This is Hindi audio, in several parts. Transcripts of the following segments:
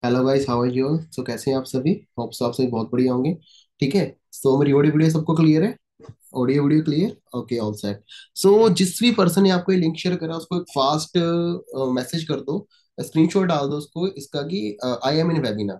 Hello guys, how are you? So कैसे हैं आप सभी? होप सो आप सभी बहुत बढ़िया होंगे। ठीक है। सो मेरी ऑडियो वीडियो सबको क्लियर है? Audio video clear? Okay, all set. So जिस भी पर्सन ने आपको ये लिंक शेयर करा उसको एक फास्ट मैसेज कर दो, स्क्रीनशॉट डाल दो उसको इसका कि आई एम इन वेबिनार।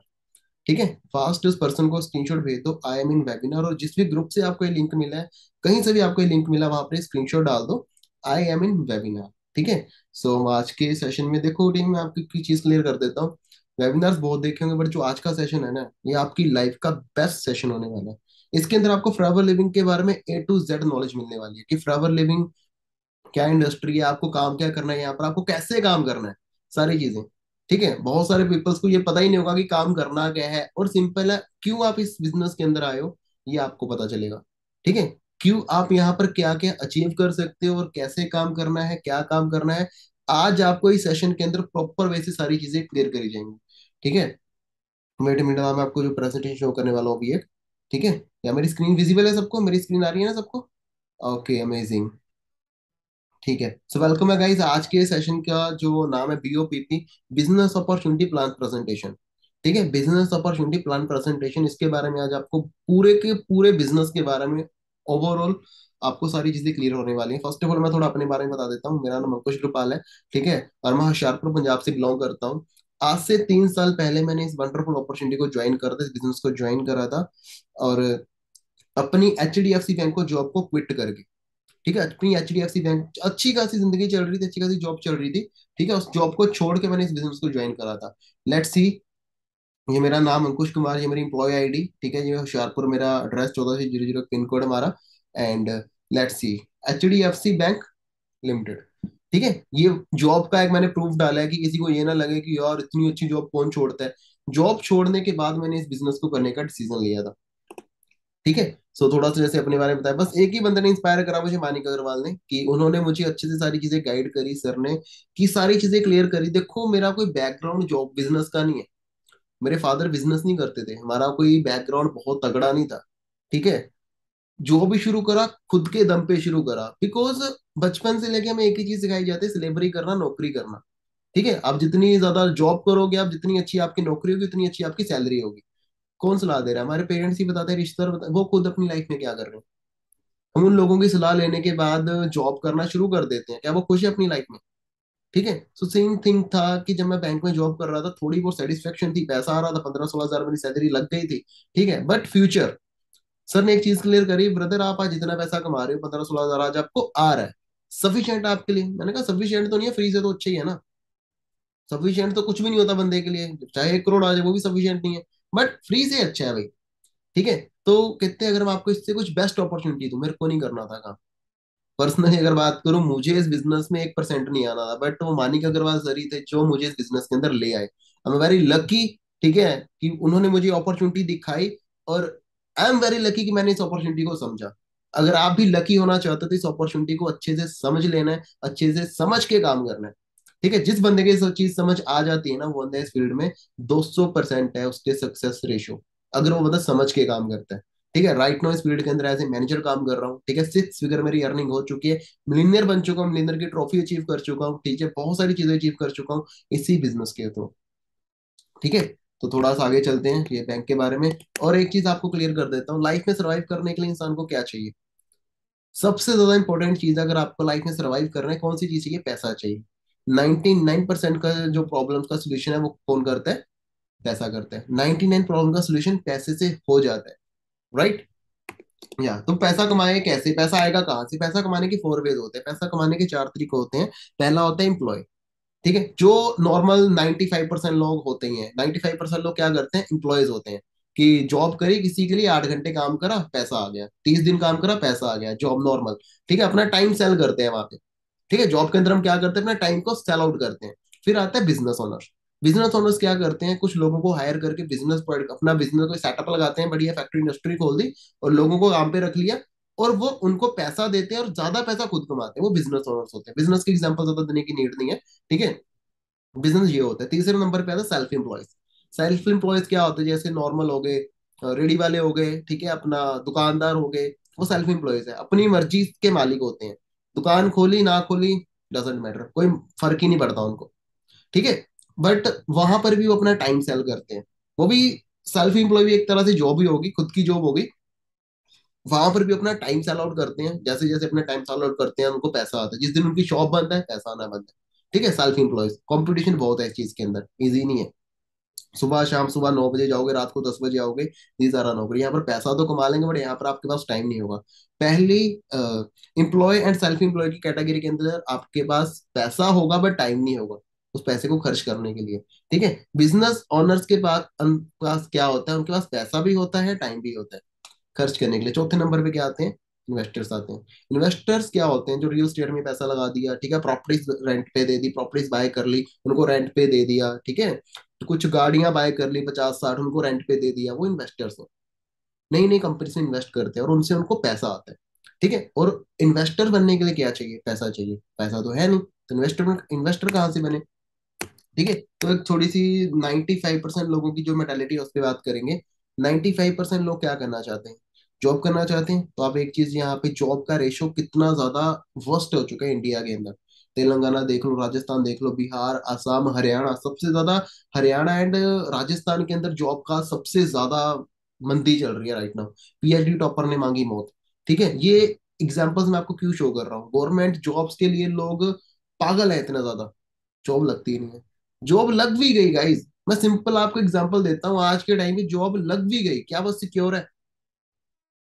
ठीक है। फास्ट उस पर्सन को स्क्रीनशॉट भेज दो, आई एम इन वेबिनार। और जिस भी ग्रुप से आपको ये लिंक मिला है, कहीं से भी आपको ये लिंक मिला, वहां पर स्क्रीनशॉट डाल दो, आई एम इन वेबिनार। ठीक है। सो आज के सेशन में देखो, टीम में आपकी की चीज क्लियर कर देता हूँ। वेबिनार्स बहुत देखे होंगे, बट जो आज का सेशन है ना, ये आपकी लाइफ का बेस्ट सेशन होने वाला है। इसके अंदर आपको फॉरएवर लिविंग के बारे में ए टू जेड नॉलेज मिलने वाली है कि फॉरएवर लिविंग क्या इंडस्ट्री है, आपको काम क्या करना है यहाँ पर, आपको कैसे काम करना है, सारी चीजें। ठीक है। बहुत सारे पीपल्स को ये पता ही नहीं होगा कि काम करना क्या है, और सिंपल है, क्यों आप इस बिजनेस के अंदर आए हो ये आपको पता चलेगा। ठीक है। क्यों आप यहाँ पर क्या क्या अचीव कर सकते हो और कैसे काम करना है, क्या काम करना है, आज आपको इस सेशन के अंदर प्रॉपर वैसे सारी चीजें क्लियर करी जाएंगी। ठीक है। वेट मिनट, मैं आपको जो प्रेजेंटेशन शो करने वाला हूँ अभी एक। ठीक है। या मेरी स्क्रीन विजिबल है सबको? मेरी स्क्रीन आ रही है ना सबको? Okay, amazing. ठीक है। सो वेलकम है गाइस, आज के सेशन का जो नाम है BOPP, business opportunity plan presentation. ठीक है। बिजनेस अपॉर्चुनिटी प्लान प्रेजेंटेशन, इसके बारे में आज आपको पूरे के पूरे बिजनेस के बारे में ओवरऑल आपको सारी चीजें क्लियर होने वाली हैं। फर्स्ट ऑफ ऑल मैं थोड़ा अपने बारे में बता देता हूँ। मेरा नाम अंकुश रूपाल है। ठीक है। और मैं होशियारपुर पंजाब से बिलोंग करता हूँ। आज से 3 साल पहले मैंने इस वंडरफुल अपॉर्चुनिटी को ज्वाइन करा था, इस बिजनेस को ज्वाइन करा था। और अपनी H D F C bank को जॉब को क्विट करके, ठीक है, अपनी H D F C bank, अच्छी खासी जिंदगी चल रही थी, अच्छी खासी जॉब चल रही थी। ठीक है। उस जॉब को छोड़ के मैंने इस बिजनेस को ज्वाइन करा था। Let's see. ये मेरा नाम अंकुश कुमार, ये मेरी इंप्लॉय आईडी। ठीक है। ये होशियारपुर, मेरा एड्रेस 14 से 0 0 पिन कोड हमारा। And let's see, H D F C bank limited. ठीक है। ये जॉब का एक मैंने प्रूफ डाला है कि किसी को ये ना लगे कि यार इतनी अच्छी जॉब कौन छोड़ता है। जॉब छोड़ने के बाद मैंने इस बिजनेस को करने का डिसीजन लिया था। ठीक है। सो थोड़ा सा जैसे अपने बारे में बताया, बस एक ही बंदे ने इंस्पायर करा मुझे, मानिक अग्रवाल ने, कि उन्होंने मुझे अच्छे से सारी चीजें गाइड करी, सर ने, कि सारी चीजें क्लियर करी। देखो, मेरा कोई बैकग्राउंड जॉब बिजनेस का नहीं है। मेरे फादर बिजनेस नहीं करते थे, हमारा कोई बैकग्राउंड बहुत तगड़ा नहीं था। ठीक है। जो भी शुरू करा खुद के दम पे शुरू करा, बिकॉज बचपन से लेके हमें एक ही चीज सिखाई जाती है, सिलेबरी करना, नौकरी करना। ठीक है। आप जितनी ज्यादा जॉब करोगे, आप जितनी अच्छी आपकी नौकरी होगी, उतनी अच्छी आपकी सैलरी होगी। कौन सलाह दे रहा है? हमारे पेरेंट्स ही बताते हैं, रिश्तेदार वो खुद अपनी लाइफ में क्या कर रहे हैं। हम उन लोगों की सलाह लेने के बाद जॉब करना शुरू कर देते हैं, क्या वो खुश है अपनी लाइफ में? ठीक है। सो सेम थिंग था कि जब मैं बैंक में जॉब कर रहा था, थोड़ी बहुत सेटिस्फेक्शन थी, पैसा आ रहा था, 15-16 हजार मेरी सैलरी लग गई थी। ठीक है। बट फ्यूचर, सर ने एक चीज क्लियर करी, ब्रदर आप आज जितना पैसा कमा रहे हो, 15-16 हजार आज आपको आ रहा है, सफिशिएंट आपके लिए? मैंने कहा सफिशिएंट तो नहीं है, फ्री से तो अच्छा ही है ना। सफिशिएंट तो कुछ भी नहीं होता बंदे के लिए, चाहे 1 करोड़ आ जाए वो भी सफिशिएंट नहीं है। बट फ्री से अच्छा है भाई। ठीक है। तो कहते हैं अगर मैं आपको इससे कुछ बेस्ट अपॉर्चुनिटी दूं, मेरे को नहीं करना था काम। पर्सनली अगर बात करूं, मुझे इस बिजनेस में 1% नहीं आना था, बट वो मानिक अग्रवाल सर ही थे जो मुझे इस बिजनेस के अंदर ले आए। I am very lucky. ठीक है। कि उन्होंने मुझे अपॉर्चुनिटी दिखाई। और आई एम वेरी लकी कि मैंने इस अपॉर्चुनिटी को समझा। अगर आप भी लकी होना चाहते हो तो इस अपॉर्चुनिटी को अच्छे से समझ लेना है, अच्छे से समझ के काम करना है। ठीक है। जिस बंदे के सब चीज समझ आ जाती है ना, वो बंदा इस फील्ड में 200% है उसके सक्सेस रेशो, अगर वो बंदा समझ के काम करता है। ठीक है। राइट नाउ इस फील्ड के अंदर एज ए मैनेजर काम कर रहा हूँ। ठीक है। 6 फिगर मेरी अर्निंग हो चुकी है। मिलीनियर बन चुका हूँ, मिलीनियर की ट्रॉफी अचीव कर चुका हूँ। ठीक है। बहुत सारी चीजें अचीव कर चुका हूँ इसी बिजनेस के थ्रू। ठीक है। तो थोड़ा सा आगे चलते हैं ये बैंक के बारे में। और एक चीज आपको क्लियर कर देता हूँ, लाइफ में सर्वाइव करने के लिए इंसान को क्या चाहिए? सबसे ज्यादा इंपॉर्टेंट चीज, अगर आपको लाइफ में सर्वाइव करना है, कौन सी चीज चाहिए? पैसा चाहिए। 99% का जो प्रॉब्लम का सोल्यूशन है वो कौन करता है? पैसा करता है। 99 प्रॉब्लम का सोल्यूशन पैसे से हो जाता है। राइट। या तो पैसा कमाए कैसे? पैसा आएगा कहाँ से? पैसा कमाने के 4 वेज होते हैं, पैसा कमाने के 4 तरीके होते हैं। पहला होता है एम्प्लॉय। ठीक है। जो नॉर्मल 95% लोग होते ही हैं, 95% लोग क्या करते हैं? एम्प्लॉयज होते हैं। कि जॉब करी किसी के लिए, 8 घंटे काम करा, पैसा आ गया, 30 दिन काम करा, पैसा आ गया, जॉब नॉर्मल। ठीक है। अपना टाइम सेल करते हैं वहां पे। ठीक है। जॉब के अंदर हम क्या करते हैं? अपना टाइम को सेल आउट करते हैं। फिर आता है बिजनेस ओनर। बिजनेस ओनर्स क्या करते हैं? कुछ लोगों को हायर करके बिजनेस, अपना बिजनेस को सेटअप लगाते हैं, बढ़िया फैक्ट्री इंडस्ट्री खोल दी और लोगों को काम पे रख लिया। और वो उनको पैसा देते हैं और ज्यादा पैसा खुद कमाते हैं, वो बिजनेस ओनर्स होते हैं। बिजनेस की एग्जांपल ज्यादा देने की नीड नहीं है। ठीक है। बिजनेस ये होता है। तीसरे नंबर पे आता है सेल्फ एम्प्लॉयज। सेल्फ एम्प्लॉयज क्या होते हैं? जैसे नॉर्मल हो गए, रेडी वाले हो गए, ठीक है, अपना दुकानदार हो गए, वो सेल्फ एम्प्लॉयज है, अपनी मर्जी के मालिक होते हैं। दुकान खोली ना खोली, डजेंट मैटर, कोई फर्क ही नहीं पड़ता उनको। ठीक है। बट वहां पर भी वो अपना टाइम सेल करते हैं। वो भी सेल्फ एम्प्लॉय भी एक तरह से जॉब ही होगी, खुद की जॉब होगी। वहां पर भी अपना टाइम सेल आउट करते हैं, जैसे जैसे अपना टाइम सेल आउट करते हैं उनको पैसा आता है, जिस दिन उनकी शॉप बंद है पैसा आना बंद है। ठीक है, सेल्फ एम्प्लॉयज कंपटीशन बहुत है इस चीज के अंदर, इजी नहीं है। सुबह शाम, सुबह 9 बजे जाओगे, रात को 10 बजे आओगे, दीज आर नौकरी। यहाँ पर पैसा तो कमा लेंगे बट यहाँ पर आपके पास टाइम नहीं होगा। पहली एम्प्लॉय एंड सेल्फ एम्प्लॉय की कैटेगरी के अंदर आपके पास पैसा होगा बट टाइम नहीं होगा उस पैसे को खर्च करने के लिए। ठीक है, बिजनेस ओनर्स के पास क्या होता है, उनके पास पैसा भी होता है, टाइम भी होता है खर्च करने के लिए। चौथे नंबर पे क्या आते हैं, इन्वेस्टर्स आते हैं। इन्वेस्टर्स क्या होते हैं, जो रियल स्टेट में पैसा लगा दिया, ठीक है, प्रॉपर्टीज रेंट पे दे दी, प्रॉपर्टीज बाय कर ली, उनको रेंट पे दे दिया, ठीक है, तो कुछ गाड़ियां बाय कर ली 50-60, उनको रेंट पे दे दिया, वो इन्वेस्टर्स हैं। नई नई कंपनी से इन्वेस्ट करते हैं और उनसे उनको पैसा आता है। ठीक है, और इन्वेस्टर बनने के लिए क्या चाहिए, पैसा चाहिए, पैसा तो है नहीं, तो इन्वेस्टर इन्वेस्टर कहाँ से बने। ठीक है, तो एक थोड़ी सी 95% लोगों की जो मेंटालिटी है उस पर बात करेंगे। 95% लोग क्या करना चाहते हैं, जॉब करना चाहते हैं। तो आप एक चीज, यहाँ पे जॉब का रेशो कितना ज्यादा वर्स्ट हो चुका है इंडिया के अंदर। तेलंगाना देख लो, राजस्थान देख लो, बिहार, असम, हरियाणा, सबसे ज्यादा हरियाणा एंड राजस्थान के अंदर जॉब का सबसे ज्यादा मंदी चल रही है राइट नाउ। पीएचडी टॉपर ने मांगी मौत। ठीक है, ये एग्जांपल्स मैं आपको क्यों शो कर रहा हूँ, गवर्नमेंट जॉब्स के लिए लोग पागल है इतना ज्यादा, जॉब लगती ही नहीं है। जॉब लग भी गई गाइस, मैं सिंपल आपको एग्जांपल देता हूँ, आज के टाइम पे जॉब लग भी गई, क्या बस सिक्योर है?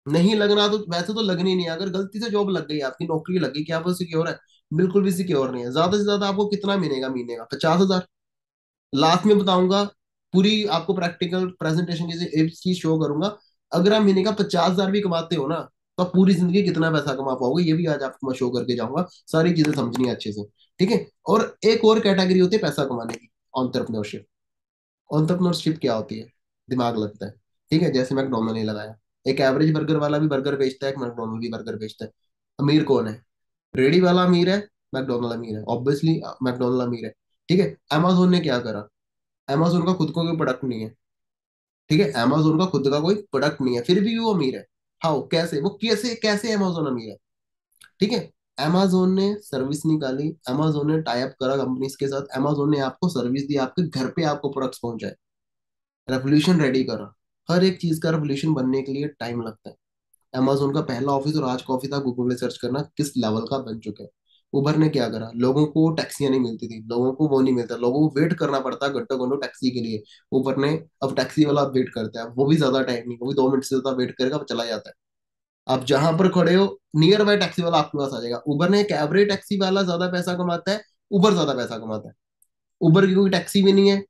नहीं लगना तो वैसे तो लगनी नहीं है, अगर गलती से जॉब लग गई, आपकी नौकरी लग गई, क्या बस सिक्योर है? बिल्कुल भी सिक्योर नहीं है। ज्यादा से ज्यादा आपको कितना मिलेगा महीने का, 50,000। लास्ट में बताऊंगा, पूरी आपको प्रैक्टिकल प्रेजेंटेशन की एक चीज शो करूंगा। अगर आप महीने का 50,000 भी कमाते हो ना, तो आप पूरी जिंदगी कितना पैसा कमा पाओगे, ये भी आज आपको मैं शो करके जाऊंगा। सारी चीजें समझनी है अच्छे से। ठीक है, और एक और कैटेगरी होती है पैसा कमाने की, ऑन्टरप्रनोरशिप। ऑन्टरप्रनोरशिप क्या होती है, दिमाग लगता है। ठीक है, जैसे मैकडोनल्ड ने लगाया, एक एवरेज बर्गर वाला भी बर्गर बेचता है, एक मैकडोनल्ड भी बर्गर बेचता है। अमीर कौन है, रेडी वाला अमीर है, मैकडोनल्ड अमीर है, ऑब्वियसली मैकडोनल्ड अमीर है। ठीक है, अमेजोन ने क्या करा, अमेजोन का खुद को कोई प्रोडक्ट नहीं है। ठीक है, अमेजोन का खुद का कोई प्रोडक्ट नहीं है, फिर भी वो अमीर है। हाउ, कैसे, वो कैसे कैसे अमेजोन अमीर है? ठीक है, अमेजोन ने सर्विस निकाली, अमेजोन ने टाई अप करा कंपनीज के साथ, अमेजोन ने आपको सर्विस दी, आपके घर पे आपको प्रोडक्ट्स पहुंचाए, रेवोल्यूशन रेडी करा। हर एक चीज का रेवोल्यूशन बनने के लिए टाइम लगता है। अमेजोन का पहला ऑफिस और आज का ऑफिस आप गूगल में सर्च करना किस लेवल का बन चुका है। उबर ने क्या करा, लोगों को टैक्सियां नहीं मिलती थी, लोगों को वो नहीं मिलता, लोगों को वेट करना पड़ता घंटों घंटों टैक्सी के लिए। उबर ने, अब टैक्सी वाला वेट करता है, वो भी ज्यादा टाइम नहीं, वो भी 2 मिनट से ज्यादा वेट करेगा, वो चला जाता है। आप जहां पर खड़े हो, नियर बाय टैक्सी वाला आपके पास आ जाएगा। उबर ने, कैबरे टैक्सी वाला ज्यादा पैसा कमाता है, उबर ज्यादा पैसा कमाता है। उबर की कोई टैक्सी भी नहीं है,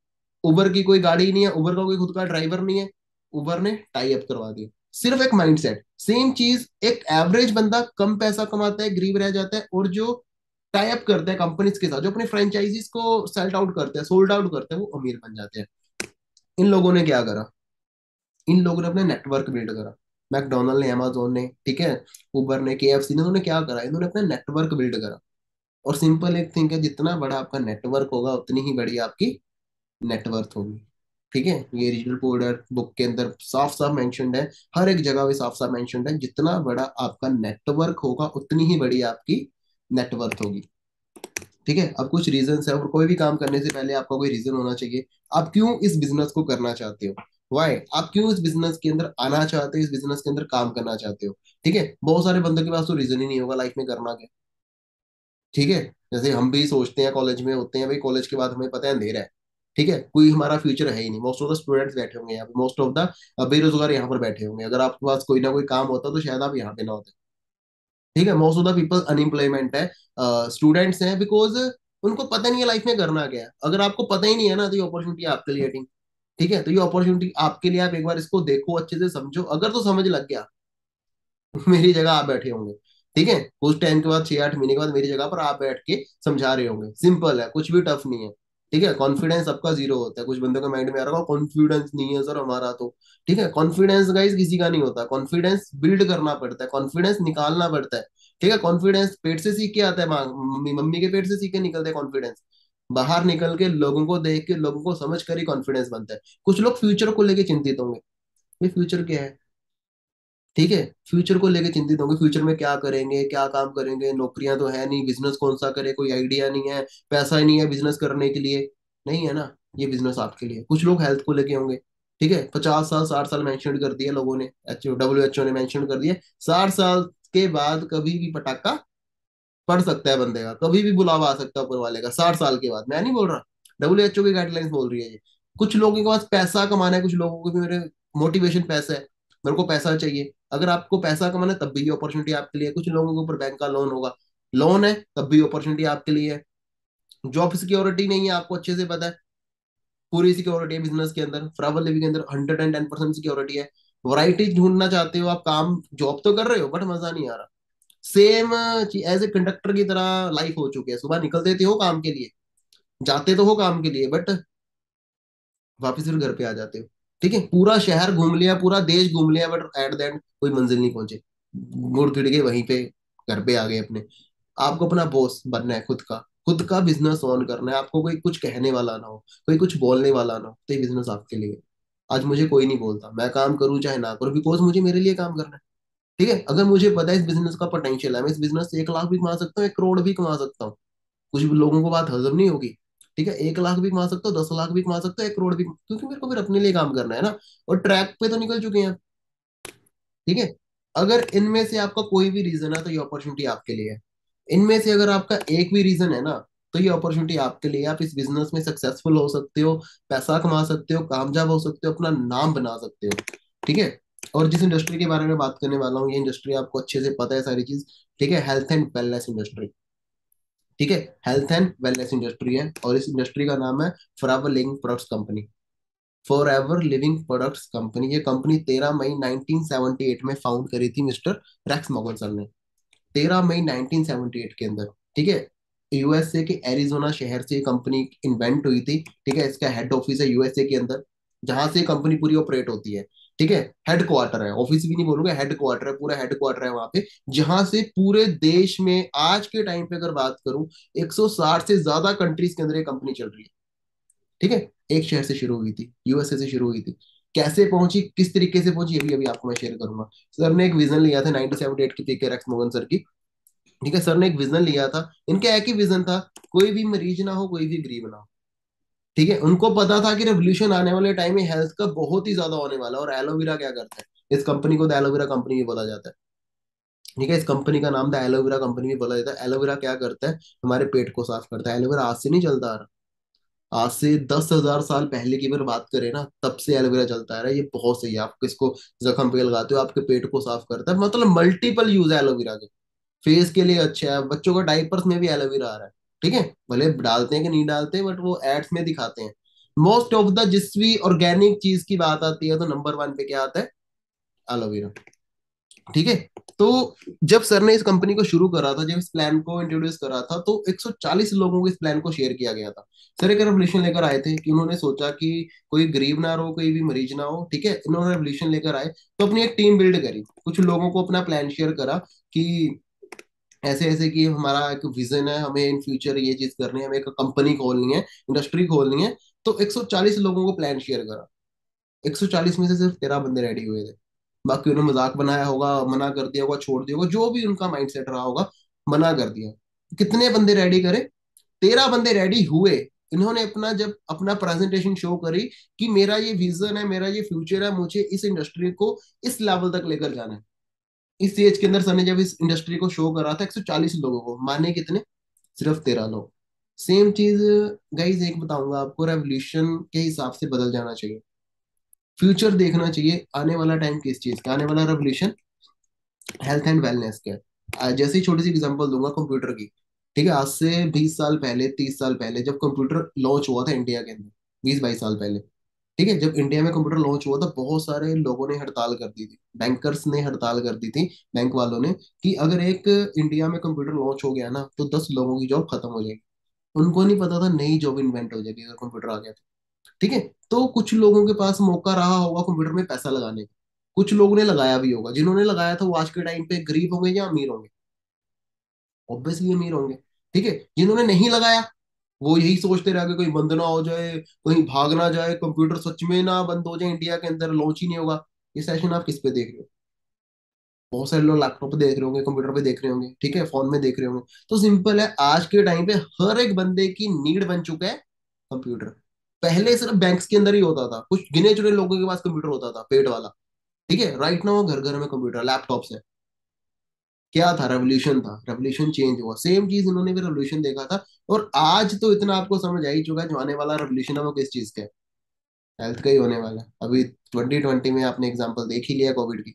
उबर की कोई गाड़ी नहीं है, उबर का कोई खुद का ड्राइवर नहीं है। उबर ने टाई अप करवा दिया। सिर्फ एक माइंडसेट, सेम चीज एक एवरेज बंदा कम पैसा कमाता है, गरीब रह जाता है, और जो टाई अप करते हैं कंपनीज के साथ, जो अपने फ्रेंचाइजीज को सेल्ट आउट करते हैं, सोल्ड आउट करते हैं, वो अमीर बन जाते हैं। इन लोगों ने क्या करा, इन लोगों ने अपना नेटवर्क बिल्ड करा। मैकडोनल्ड ने, अमेजोन ने, ठीक है, उबर ने, केएफसी ने, इन्होंने क्या करा, इन्होंने अपना नेटवर्क बिल्ड करा। और सिंपल एक थिंग है, जितना बड़ा आपका नेटवर्क होगा उतनी ही बड़ी आपकी नेटवर्थ होगी। ठीक है, ये रीजनल कोडर बुक के अंदर साफ साफ मेंशन्ड है, हर एक जगह पे साफ साफ मेंशन्ड है, जितना बड़ा आपका नेटवर्क होगा उतनी ही बड़ी आपकी नेटवर्थ होगी। ठीक है, अब कुछ रीजंस है, और कोई भी काम करने से पहले आपका कोई रीजन होना चाहिए। आप क्यों इस बिजनेस को करना चाहते हो, वाई, आप क्यों इस बिजनेस के अंदर आना चाहते हो, इस बिजनेस के अंदर काम करना चाहते हो। ठीक है, बहुत सारे बंदों के पास तो रीजन ही नहीं होगा लाइफ में करना क्या। ठीक है, जैसे हम भी सोचते हैं, कॉलेज में होते हैं भाई, कॉलेज के बाद हमें पता है अंधेरा है। ठीक है, कोई हमारा फ्यूचर है ही नहीं, मोस्ट ऑफ द स्टूडेंट्स बैठे होंगे यहाँ पे, मोस्ट ऑफ द बेरोजगार यहाँ पर बैठे होंगे, अगर आपके पास कोई ना कोई काम होता तो शायद आप यहाँ पे ना होते। ठीक है, most of the people unemployment है, स्टूडेंट्स हैं, बिकॉज उनको पता नहीं है लाइफ में करना क्या है। अगर आपको पता ही नहीं है ना, तो ये अपॉर्चुनिटी आपके लिए है। ठीक है, तो ये अपॉर्चुनिटी आपके लिए, आप एक बार इसको देखो, अच्छे से समझो, अगर तो समझ लग गया मेरी जगह आप बैठे होंगे। ठीक है, कुछ टाइम के बाद, 6-8 महीने के बाद मेरी जगह पर आप बैठ के समझा रहे होंगे। सिंपल है, कुछ भी टफ नहीं है। ठीक है, कॉन्फिडेंस सबका जीरो होता है, कुछ बंदों के माइंड में आ रहा होगा कॉन्फिडेंस नहीं है सर हमारा तो। ठीक है, कॉन्फिडेंस गाइस किसी का नहीं होता, कॉन्फिडेंस बिल्ड करना पड़ता है, कॉन्फिडेंस निकालना पड़ता है। ठीक है, कॉन्फिडेंस पेट से सीख के आता है, मम्मी मम्मी के पेट से सीख के निकलता है कॉन्फिडेंस। बाहर निकल के, लोगों को देख के, लोगों को समझ कर ही कॉन्फिडेंस बनता है। कुछ लोग फ्यूचर को लेके चिंतित होंगे, ये फ्यूचर क्या है। ठीक है, फ्यूचर को लेके चिंतित होंगे, फ्यूचर में क्या करेंगे, क्या काम करेंगे, नौकरियां तो है नहीं, बिजनेस कौन सा करे, कोई आइडिया नहीं है, पैसा ही नहीं है बिजनेस करने के लिए। नहीं है ना, ये बिजनेस आपके लिए। कुछ लोग हेल्थ को लेके होंगे, ठीक है, 50 साल 60 साल मेंशन कर दिया लोगों ने, WHO ने मेंशन कर दिया, 60 साल के बाद कभी भी पटाखा पड़ सकता है बंदे का, कभी भी बुलावा आ सकता है ऊपर वाले का 60 साल के बाद। मैं नहीं बोल रहा, WHO की गाइडलाइंस बोल रही है ये। कुछ लोगों के पास पैसा कमाना है, कुछ लोगों को भी मेरे मोटिवेशन पैसा है, मेरे को पैसा चाहिए। अगर आपको पैसा कमाना है तब भी अपॉर्चुनिटी आपके लिए है। कुछ लोगों के ऊपर बैंक का लोन होगा, लोन है तब भी अपॉर्चुनिटी आपके लिए है। जॉब सिक्योरिटी नहीं है, आपको अच्छे से पता है, पूरी सिक्योरिटी है बिजनेस के अंदर, फॉरएवर लिविंग के अंदर 110% सिक्योरिटी है। वैरायटी ढूंढना चाहते हो आप, काम जॉब तो कर रहे हो बट मजा नहीं आ रहा, सेम एज ए कंडक्टर की तरह लाइफ हो चुकी है। सुबह निकलते थे हो काम के लिए, जाते तो हो काम के लिए, बट वापस फिर घर पे आ जाते हो। ठीक है, पूरा शहर घूम लिया, पूरा देश घूम लिया, बट एट द एंड कोई मंजिल नहीं पहुंचे, मुड़ फिर के वहीं पे घर पे आ गए अपने। आपको अपना बॉस बनना है, खुद का बिजनेस ऑन करना है आपको। कोई कुछ कहने वाला ना हो, कोई कुछ बोलने वाला ना हो, तो ये बिजनेस आपके लिए है। आज मुझे कोई नहीं बोलता, मैं काम करूं चाहे ना करूं, बिकॉज मुझे मेरे लिए काम करना है। ठीक है, अगर मुझे पता है इस बिजनेस का पोटेंशियल है, मैं इस बिजनेस से 1 लाख भी कमा सकता हूँ, 1 करोड़ भी कमा सकता हूँ। कुछ भी लोगों को बात हजम नहीं होगी। ठीक है, 1 लाख भी कमा सकता हूँ, 10 लाख भी कमा सकता हूँ, 1 करोड़ भी, क्योंकि मेरे को फिर अपने लिए काम करना है ना। और ट्रैक पे तो निकल चुके हैं। ठीक है, अगर इनमें से आपका कोई भी रीजन है तो ये अपॉर्चुनिटी आपके लिए है। इनमें से अगर आपका एक भी रीजन है ना, तो ये अपॉर्चुनिटी आपके लिए है। आप इस बिजनेस में सक्सेसफुल हो सकते हो, पैसा कमा सकते हो, कामयाब हो सकते हो, अपना नाम बना सकते हो। ठीक है, और जिस इंडस्ट्री के बारे में बात करने वाला हूँ, ये इंडस्ट्री आपको अच्छे से पता है सारी चीज। ठीक है, हेल्थ एंड वेलनेस इंडस्ट्री। ठीक है, हेल्थ एंड वेलनेस इंडस्ट्री है, और इस इंडस्ट्री का नाम है forever living products company. Forever living products company, ये कंपनी 13 मई 1978 में फाउंड करी थी मिस्टर रैक्स मॉगन सर ने, 13 मई 1978 के अंदर। ठीक है, यूएसए के एरिजोना शहर से ये कंपनी इन्वेंट हुई थी। ठीक है, इसका हेड ऑफिस है यूएसए के अंदर, जहां से कंपनी पूरी ऑपरेट होती है। ठीक है, हेड क्वार्टर है, ऑफिस भी नहीं बोलूंगा, हेड क्वार्टर है, पूरा हेड क्वार्टर है वहां पे, जहां से पूरे देश में आज के टाइम पे अगर बात करूं, 160 से ज्यादा कंट्रीज के अंदर ये कंपनी चल रही है। ठीक है, एक शहर से शुरू हुई थी, यूएसए से शुरू हुई थी। कैसे पहुंची, किस तरीके से पहुंची, ये भी अभी आपको मैं शेयर करूंगा। सर ने एक विजन लिया था 1978 की, पीके रैक्स मोगन सर की। ठीक है, सर ने एक विजन लिया था, इनका एक ही विजन था, कोई भी मरीज ना हो, कोई भी गरीब ना हो। ठीक है, उनको पता था कि रेवोल्यूशन आने वाले टाइम में हेल्थ का बहुत ही ज्यादा होने वाला है। और एलोवेरा क्या करता है, इस कंपनी को तो एलोवेरा कंपनी भी बोला जाता है। ठीक है, इस कंपनी का नाम था एलोवेरा कंपनी भी बोला जाता है। एलोवेरा क्या करता है, हमारे पेट को साफ करता है। एलोवेरा आज से नहीं चलता आ रहा, आज से 10,000 साल पहले की अगर बात करें ना, तब से एलोवेरा चलता आ रहा है। ये बहुत सही है, आप इसको जख्म पे लगाते हो, आपके पेट को साफ करता है, मतलब मल्टीपल यूज है एलोवेरा के। फेस के लिए अच्छा है, बच्चों का डायपर्स में भी एलोवेरा आ रहा है। ठीक है, भले डालते हैं कि नहीं डालते, बट वो एड्स में दिखाते हैं। मोस्ट ऑफ द जिस भी ऑर्गेनिक चीज की बात आती है, तो नंबर 1 पे क्या आता है, एलोवेरा। ठीक है, तो जब सर ने इस कंपनी को शुरू करा था, जब इस प्लान को इंट्रोड्यूस करा था, तो 140 लोगों को इस प्लान को शेयर किया गया था। सर एक रेवोल्यूशन लेकर आए थे कि उन्होंने सोचा कि कोई गरीब ना रहो, कोई भी मरीज ना हो। ठीक है, इन्होंने रेवोल्यूशन लेकर आए, तो अपनी एक टीम बिल्ड करी, कुछ लोगों को अपना प्लान शेयर करा कि ऐसे ऐसे कि हमारा एक विजन है, हमें इन फ्यूचर ये चीज करनी है, हमें एक कंपनी खोलनी है, इंडस्ट्री खोलनी है। तो 140 लोगों को प्लान शेयर करा, 140 में से सिर्फ 13 बंदे रेडी हुए थे। बाकी उन्होंने मजाक बनाया होगा, मना कर दिया होगा, छोड़ दिया होगा, जो भी उनका माइंडसेट रहा होगा, मना कर दिया। कितने बंदे रेडी करे, 13 बंदे रेडी हुए। इन्होंने अपना जब अपना प्रेजेंटेशन शो करी कि मेरा ये विजन है, मेरा ये फ्यूचर है, मुझे इस इंडस्ट्री को इस लेवल तक लेकर जाना है। इस एज के अंदर सर ने जब इस इंडस्ट्री को शो करा था 140 लोगों को, माने कितने, सिर्फ 13 लोग। सेम चीज गाइज एक बताऊंगा आपको, रेवोल्यूशन के हिसाब से बदल जाना चाहिए, फ्यूचर देखना चाहिए, आने वाला टाइम किस चीज का, आने वाला रेवोल्यूशन हेल्थ एंड वेलनेस का है। जैसे ही छोटी सी एग्जांपल दूंगा कंप्यूटर की। ठीक है, आज से 20 साल पहले, 30 साल पहले, जब कंप्यूटर लॉन्च हुआ था इंडिया के अंदर, 20-22 साल पहले। ठीक है, जब इंडिया में कंप्यूटर लॉन्च हुआ था, बहुत सारे लोगों ने हड़ताल कर दी थी, बैंकर्स ने हड़ताल कर दी थी, बैंक वालों ने, कि अगर एक इंडिया में कंप्यूटर लॉन्च हो गया ना, तो 10 लोगों की जॉब खत्म हो जाएगी। उनको नहीं पता था नई जॉब इन्वेंट हो जाएगी अगर कंप्यूटर आ गया तो। ठीक है, तो कुछ लोगों के पास मौका रहा होगा कंप्यूटर में पैसा लगाने का, कुछ लोगों ने लगाया भी होगा। जिन्होंने लगाया था वो आज के टाइम पे गरीब होंगे या अमीर होंगे, ऑब्वियसली अमीर होंगे। ठीक है, जिन्होंने नहीं लगाया, वो यही सोचते रह गए कहीं बंद ना हो जाए, कहीं भाग ना जाए, कंप्यूटर सच में ना बंद हो जाए, इंडिया के अंदर लॉन्च ही नहीं होगा। ये सेशन आप किस पे देख रहे हो, बहुत सारे लोग लैपटॉप पे देख रहे होंगे, कंप्यूटर पे देख रहे होंगे, ठीक है, फोन में देख रहे होंगे। तो सिंपल है, आज के टाइम पे हर एक बंदे की नीड बन चुका है कंप्यूटर। पहले सिर्फ बैंक्स के अंदर ही होता था, कुछ गिने चुने लोगों के पास कंप्यूटर होता था, पेड वाला। ठीक है, राइट नाउ घर घर में कंप्यूटर, लैपटॉप्स है। क्या था, रेवोल्यूशन था, रेवोल्यूशन चेंज हुआ, सेम चीज इन्होंने भी रेवोल्यूशन देखा था। और आज तो इतना आपको समझ आ ही चुका है, जो आने वाला रेवोल्यूशन है वो किस चीज का है, हेल्थ का ही होने वाला है। अभी 2020 में आपने एग्जांपल देख ही लिया कोविड की।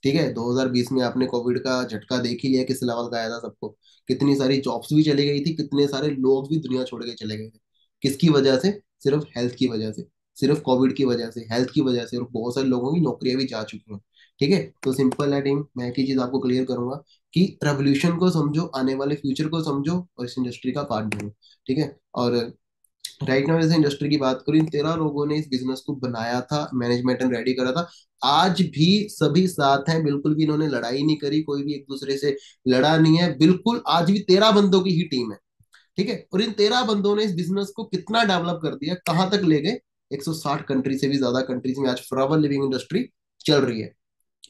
ठीक है, 2020 में आपने कोविड का झटका देख ही लिया, किस लेवल का आया था सबको। कितनी सारी जॉब्स भी चली गई थी, कितने सारे लोग भी दुनिया छोड़ के चले गए थे। किसकी वजह से? सिर्फ हेल्थ की वजह से, सिर्फ कोविड की वजह से, हेल्थ की वजह से। और बहुत सारे लोगों की नौकरियां भी जा चुकी हैं। ठीक है, तो सिंपल है टीम, मैं एक ही चीज आपको क्लियर करूंगा कि रेवोल्यूशन को समझो, आने वाले फ्यूचर को समझो, और इस इंडस्ट्री का पार्ट बनो। ठीक है। और राइट नाउ जैसे इंडस्ट्री की बात करूं, इन 13 लोगों ने इस बिजनेस को बनाया था, मैनेजमेंट एंड रेडी करा था। आज भी सभी साथ हैं, बिल्कुल भी इन्होंने लड़ाई नहीं करी, कोई भी एक दूसरे से लड़ा नहीं है, बिल्कुल। आज भी 13 बंदों की ही टीम है। ठीक है, और इन 13 बंदों ने इस बिजनेस को कितना डेवलप कर दिया, कहां तक ले गए। 160 कंट्री से भी ज्यादा कंट्रीज में आज फॉरएवर लिविंग इंडस्ट्री चल रही है।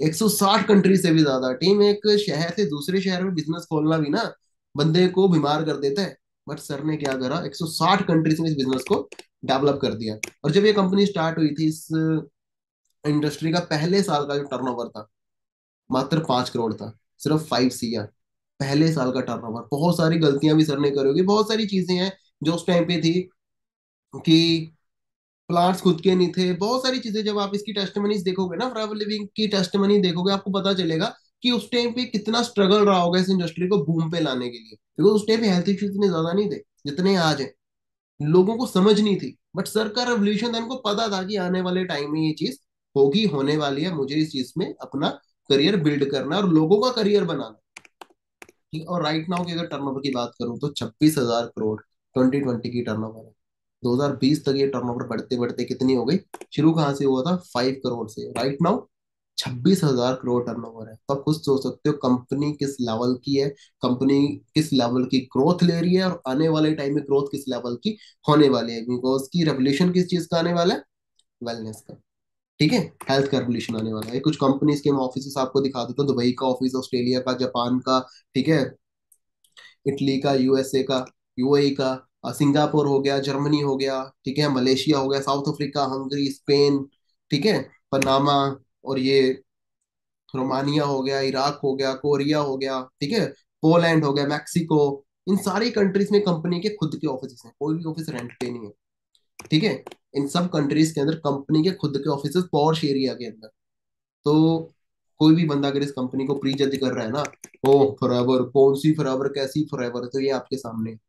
160 कंट्री से भी ज्यादा टीम। एक शहर से दूसरे शहर में बिजनेस खोलना भी ना बंदे को बीमार कर देता है। बट सर ने क्या करा, 160 कंट्रीज में इस बिजनेस को डेवलप कर दिया। और जब ये कंपनी स्टार्ट हुई थी, इस इंडस्ट्री का पहले साल का जो टर्नओवर था मात्र 5 करोड़ था। सिर्फ 5 CR पहले साल का टर्नओवर। बहुत सारी गलतियां भी सर ने करी होगी, बहुत सारी चीजें हैं जो उस टाइम पे थी, कि प्लांट्स खुद के नहीं थे, बहुत सारी चीजें। जब आप इसकी टेस्टिमनीज देखोगे ना, फॉरएवर लिविंग की टेस्टिमनी देखोगे, आपको पता चलेगा कि उस टाइम पे कितना स्ट्रगल रहा होगा इस इंडस्ट्री को बूम पे लाने के लिए, क्योंकि उस टाइम पे हेल्थ इश्यूज इतने ज्यादा नहीं थे जितने आज हैं। लोगों को समझ नहीं थी, बट सर का रेवोल्यूशन था, इनको पता था कि आने वाले टाइम में ये चीज होगी, होने वाली है, मुझे इस चीज में अपना करियर बिल्ड करना है और लोगों का करियर बनाना है। ठीक। और राइट नाउ की अगर टर्नओवर की बात करूं तो 26,000 करोड़ 2020 की टर्नओवर है। 2020 तक ये टर्नओवर बढ़ते बढ़ते कितनी हो गई, शुरू कहाँ से हुआ था, 5 करोड़ से, राइट नाउ 26,000 करोड़ टर्नओवर है। तो आप खुद सोच सकते हो कंपनी किस लेवल की है, कंपनी किस लेवल की ग्रोथ ले रही है, और आने वाले टाइम में ग्रोथ किस लेवल की होने वाली है, बिकॉज की रेवोल्यूशन किस चीज का आने वाला है, वेलनेस का। ठीक है, हेल्थ का रेवोल्यूशन आने वाला है। कुछ कंपनीज के मैं ऑफिस आपको दिखा देता हूँ, दुबई का ऑफिस, ऑस्ट्रेलिया का, जापान का, ठीक है, इटली का, यूएसए का, यूएई का, सिंगापुर हो गया, जर्मनी हो गया, ठीक है, मलेशिया हो गया, साउथ अफ्रीका, हंगरी, स्पेन, ठीक है, पनामा, और ये रोमानिया हो गया, इराक हो गया, कोरिया हो गया, ठीक है, पोलैंड हो गया, मैक्सिको। इन सारी कंट्रीज में कंपनी के खुद के ऑफिस हैं, कोई भी ऑफिस रेंट पे नहीं है। ठीक है, इन सब कंट्रीज के अंदर कंपनी के खुद के ऑफिस, पॉश एरिया के अंदर। तो कोई भी बंदा अगर इस कंपनी को प्री जज कर रहा है ना, ओ फॉरएवर कौन सी फॉरएवर, कैसी फॉरएवर, तो ये आपके सामने है।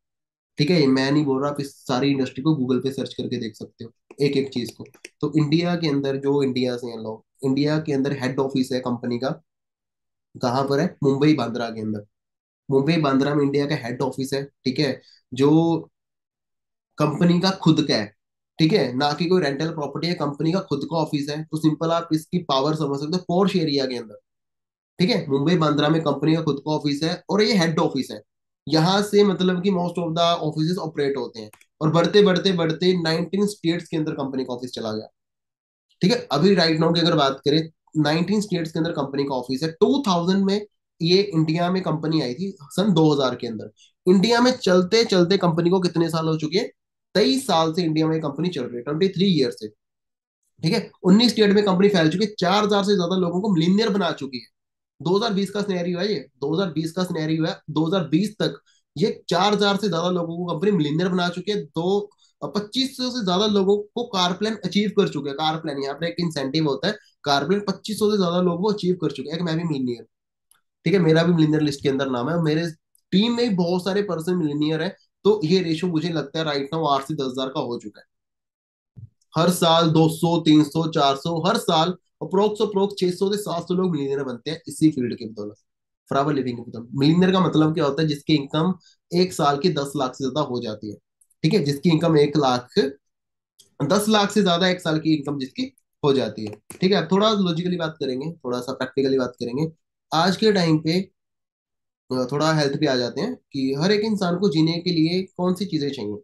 ठीक है, मैं नहीं बोल रहा, आप इस सारी इंडस्ट्री को गूगल पे सर्च करके देख सकते हो, एक एक चीज को। तो इंडिया के अंदर जो इंडिया से हैं लोग, इंडिया के अंदर हेड ऑफिस है कंपनी का, कहाँ पर है, मुंबई बांद्रा के अंदर। मुंबई बांद्रा में इंडिया का हेड ऑफिस है। ठीक है, जो कंपनी का खुद का है। ठीक है, ना कि कोई रेंटल प्रॉपर्टी है, कंपनी का खुद का ऑफिस है। तो सिंपल आप इसकी पावर समझ सकते हो, पोर्श एरिया के अंदर। ठीक है, मुंबई बांद्रा में कंपनी का खुद का ऑफिस है, और ये हेड ऑफिस है। यहाँ से मतलब कि most of the office operate होते हैं। और बढ़ते बढ़ते बढ़ते 19 स्टेट्स के अंदर कंपनी का ऑफिस चला गया। ठीक है, अभी राइट नाउ की अगर बात करें, 19 स्टेट्स के अंदर कंपनी का ऑफिस है। 2000 में ये इंडिया में कंपनी आई थी, सन 2000 के अंदर। इंडिया में चलते चलते कंपनी को कितने साल हो चुके हैं, 23 साल से इंडिया में कंपनी चल रही है, 23 ईयर से। ठीक है, 19 स्टेट में कंपनी फैल चुकी है, 4000 से ज्यादा लोगों को मिलीनियर बना चुकी है। 2020 का सिनेरियो है ये, 2020 का सिनेरियो है। 2020 तक ये 4000 से ज्यादा लोगों को कंपनी मिलीनियर बना चुकी है। 2500 से ज्यादा लोगों को कार प्लान अचीव कर चुके हैं। कार प्लान यहाँ पे एक इंसेंटिव होता है, कार प्लान 2500 से ज्यादा लोगों को अचीव कर चुके हैं। मैं भी मिलीनियर, ठीक है, मेरा भी मिलीनियर लिस्ट के अंदर नाम है, और मेरे टीम में भी बहुत सारे पर्सन मिलीनियर है। तो ये रेशो मुझे लगता है राइट नाउ 8 से 10 हजार का हो चुका है। हर साल 200, 300, 400, हर साल अप्रोक्स अप्रोक्स 600 से 700 लोग मिलीनियर बनते हैं इसी फील्ड के बदौलत, फॉरएवर लिविंग के बदौलत। मिलीनियर का मतलब क्या होता है, जिसकी इनकम एक साल की 10 लाख से ज्यादा हो जाती है। ठीक है, जिसकी इनकम 1 लाख, 10 लाख से ज्यादा एक साल की इनकम जिसकी हो जाती है। ठीक है, अब थोड़ा लॉजिकली बात करेंगे, थोड़ा सा प्रैक्टिकली बात करेंगे। आज के टाइम पे थोड़ा हेल्थ पे आ जाते हैं, कि हर एक इंसान को जीने के लिए कौन सी चीजें चाहिए।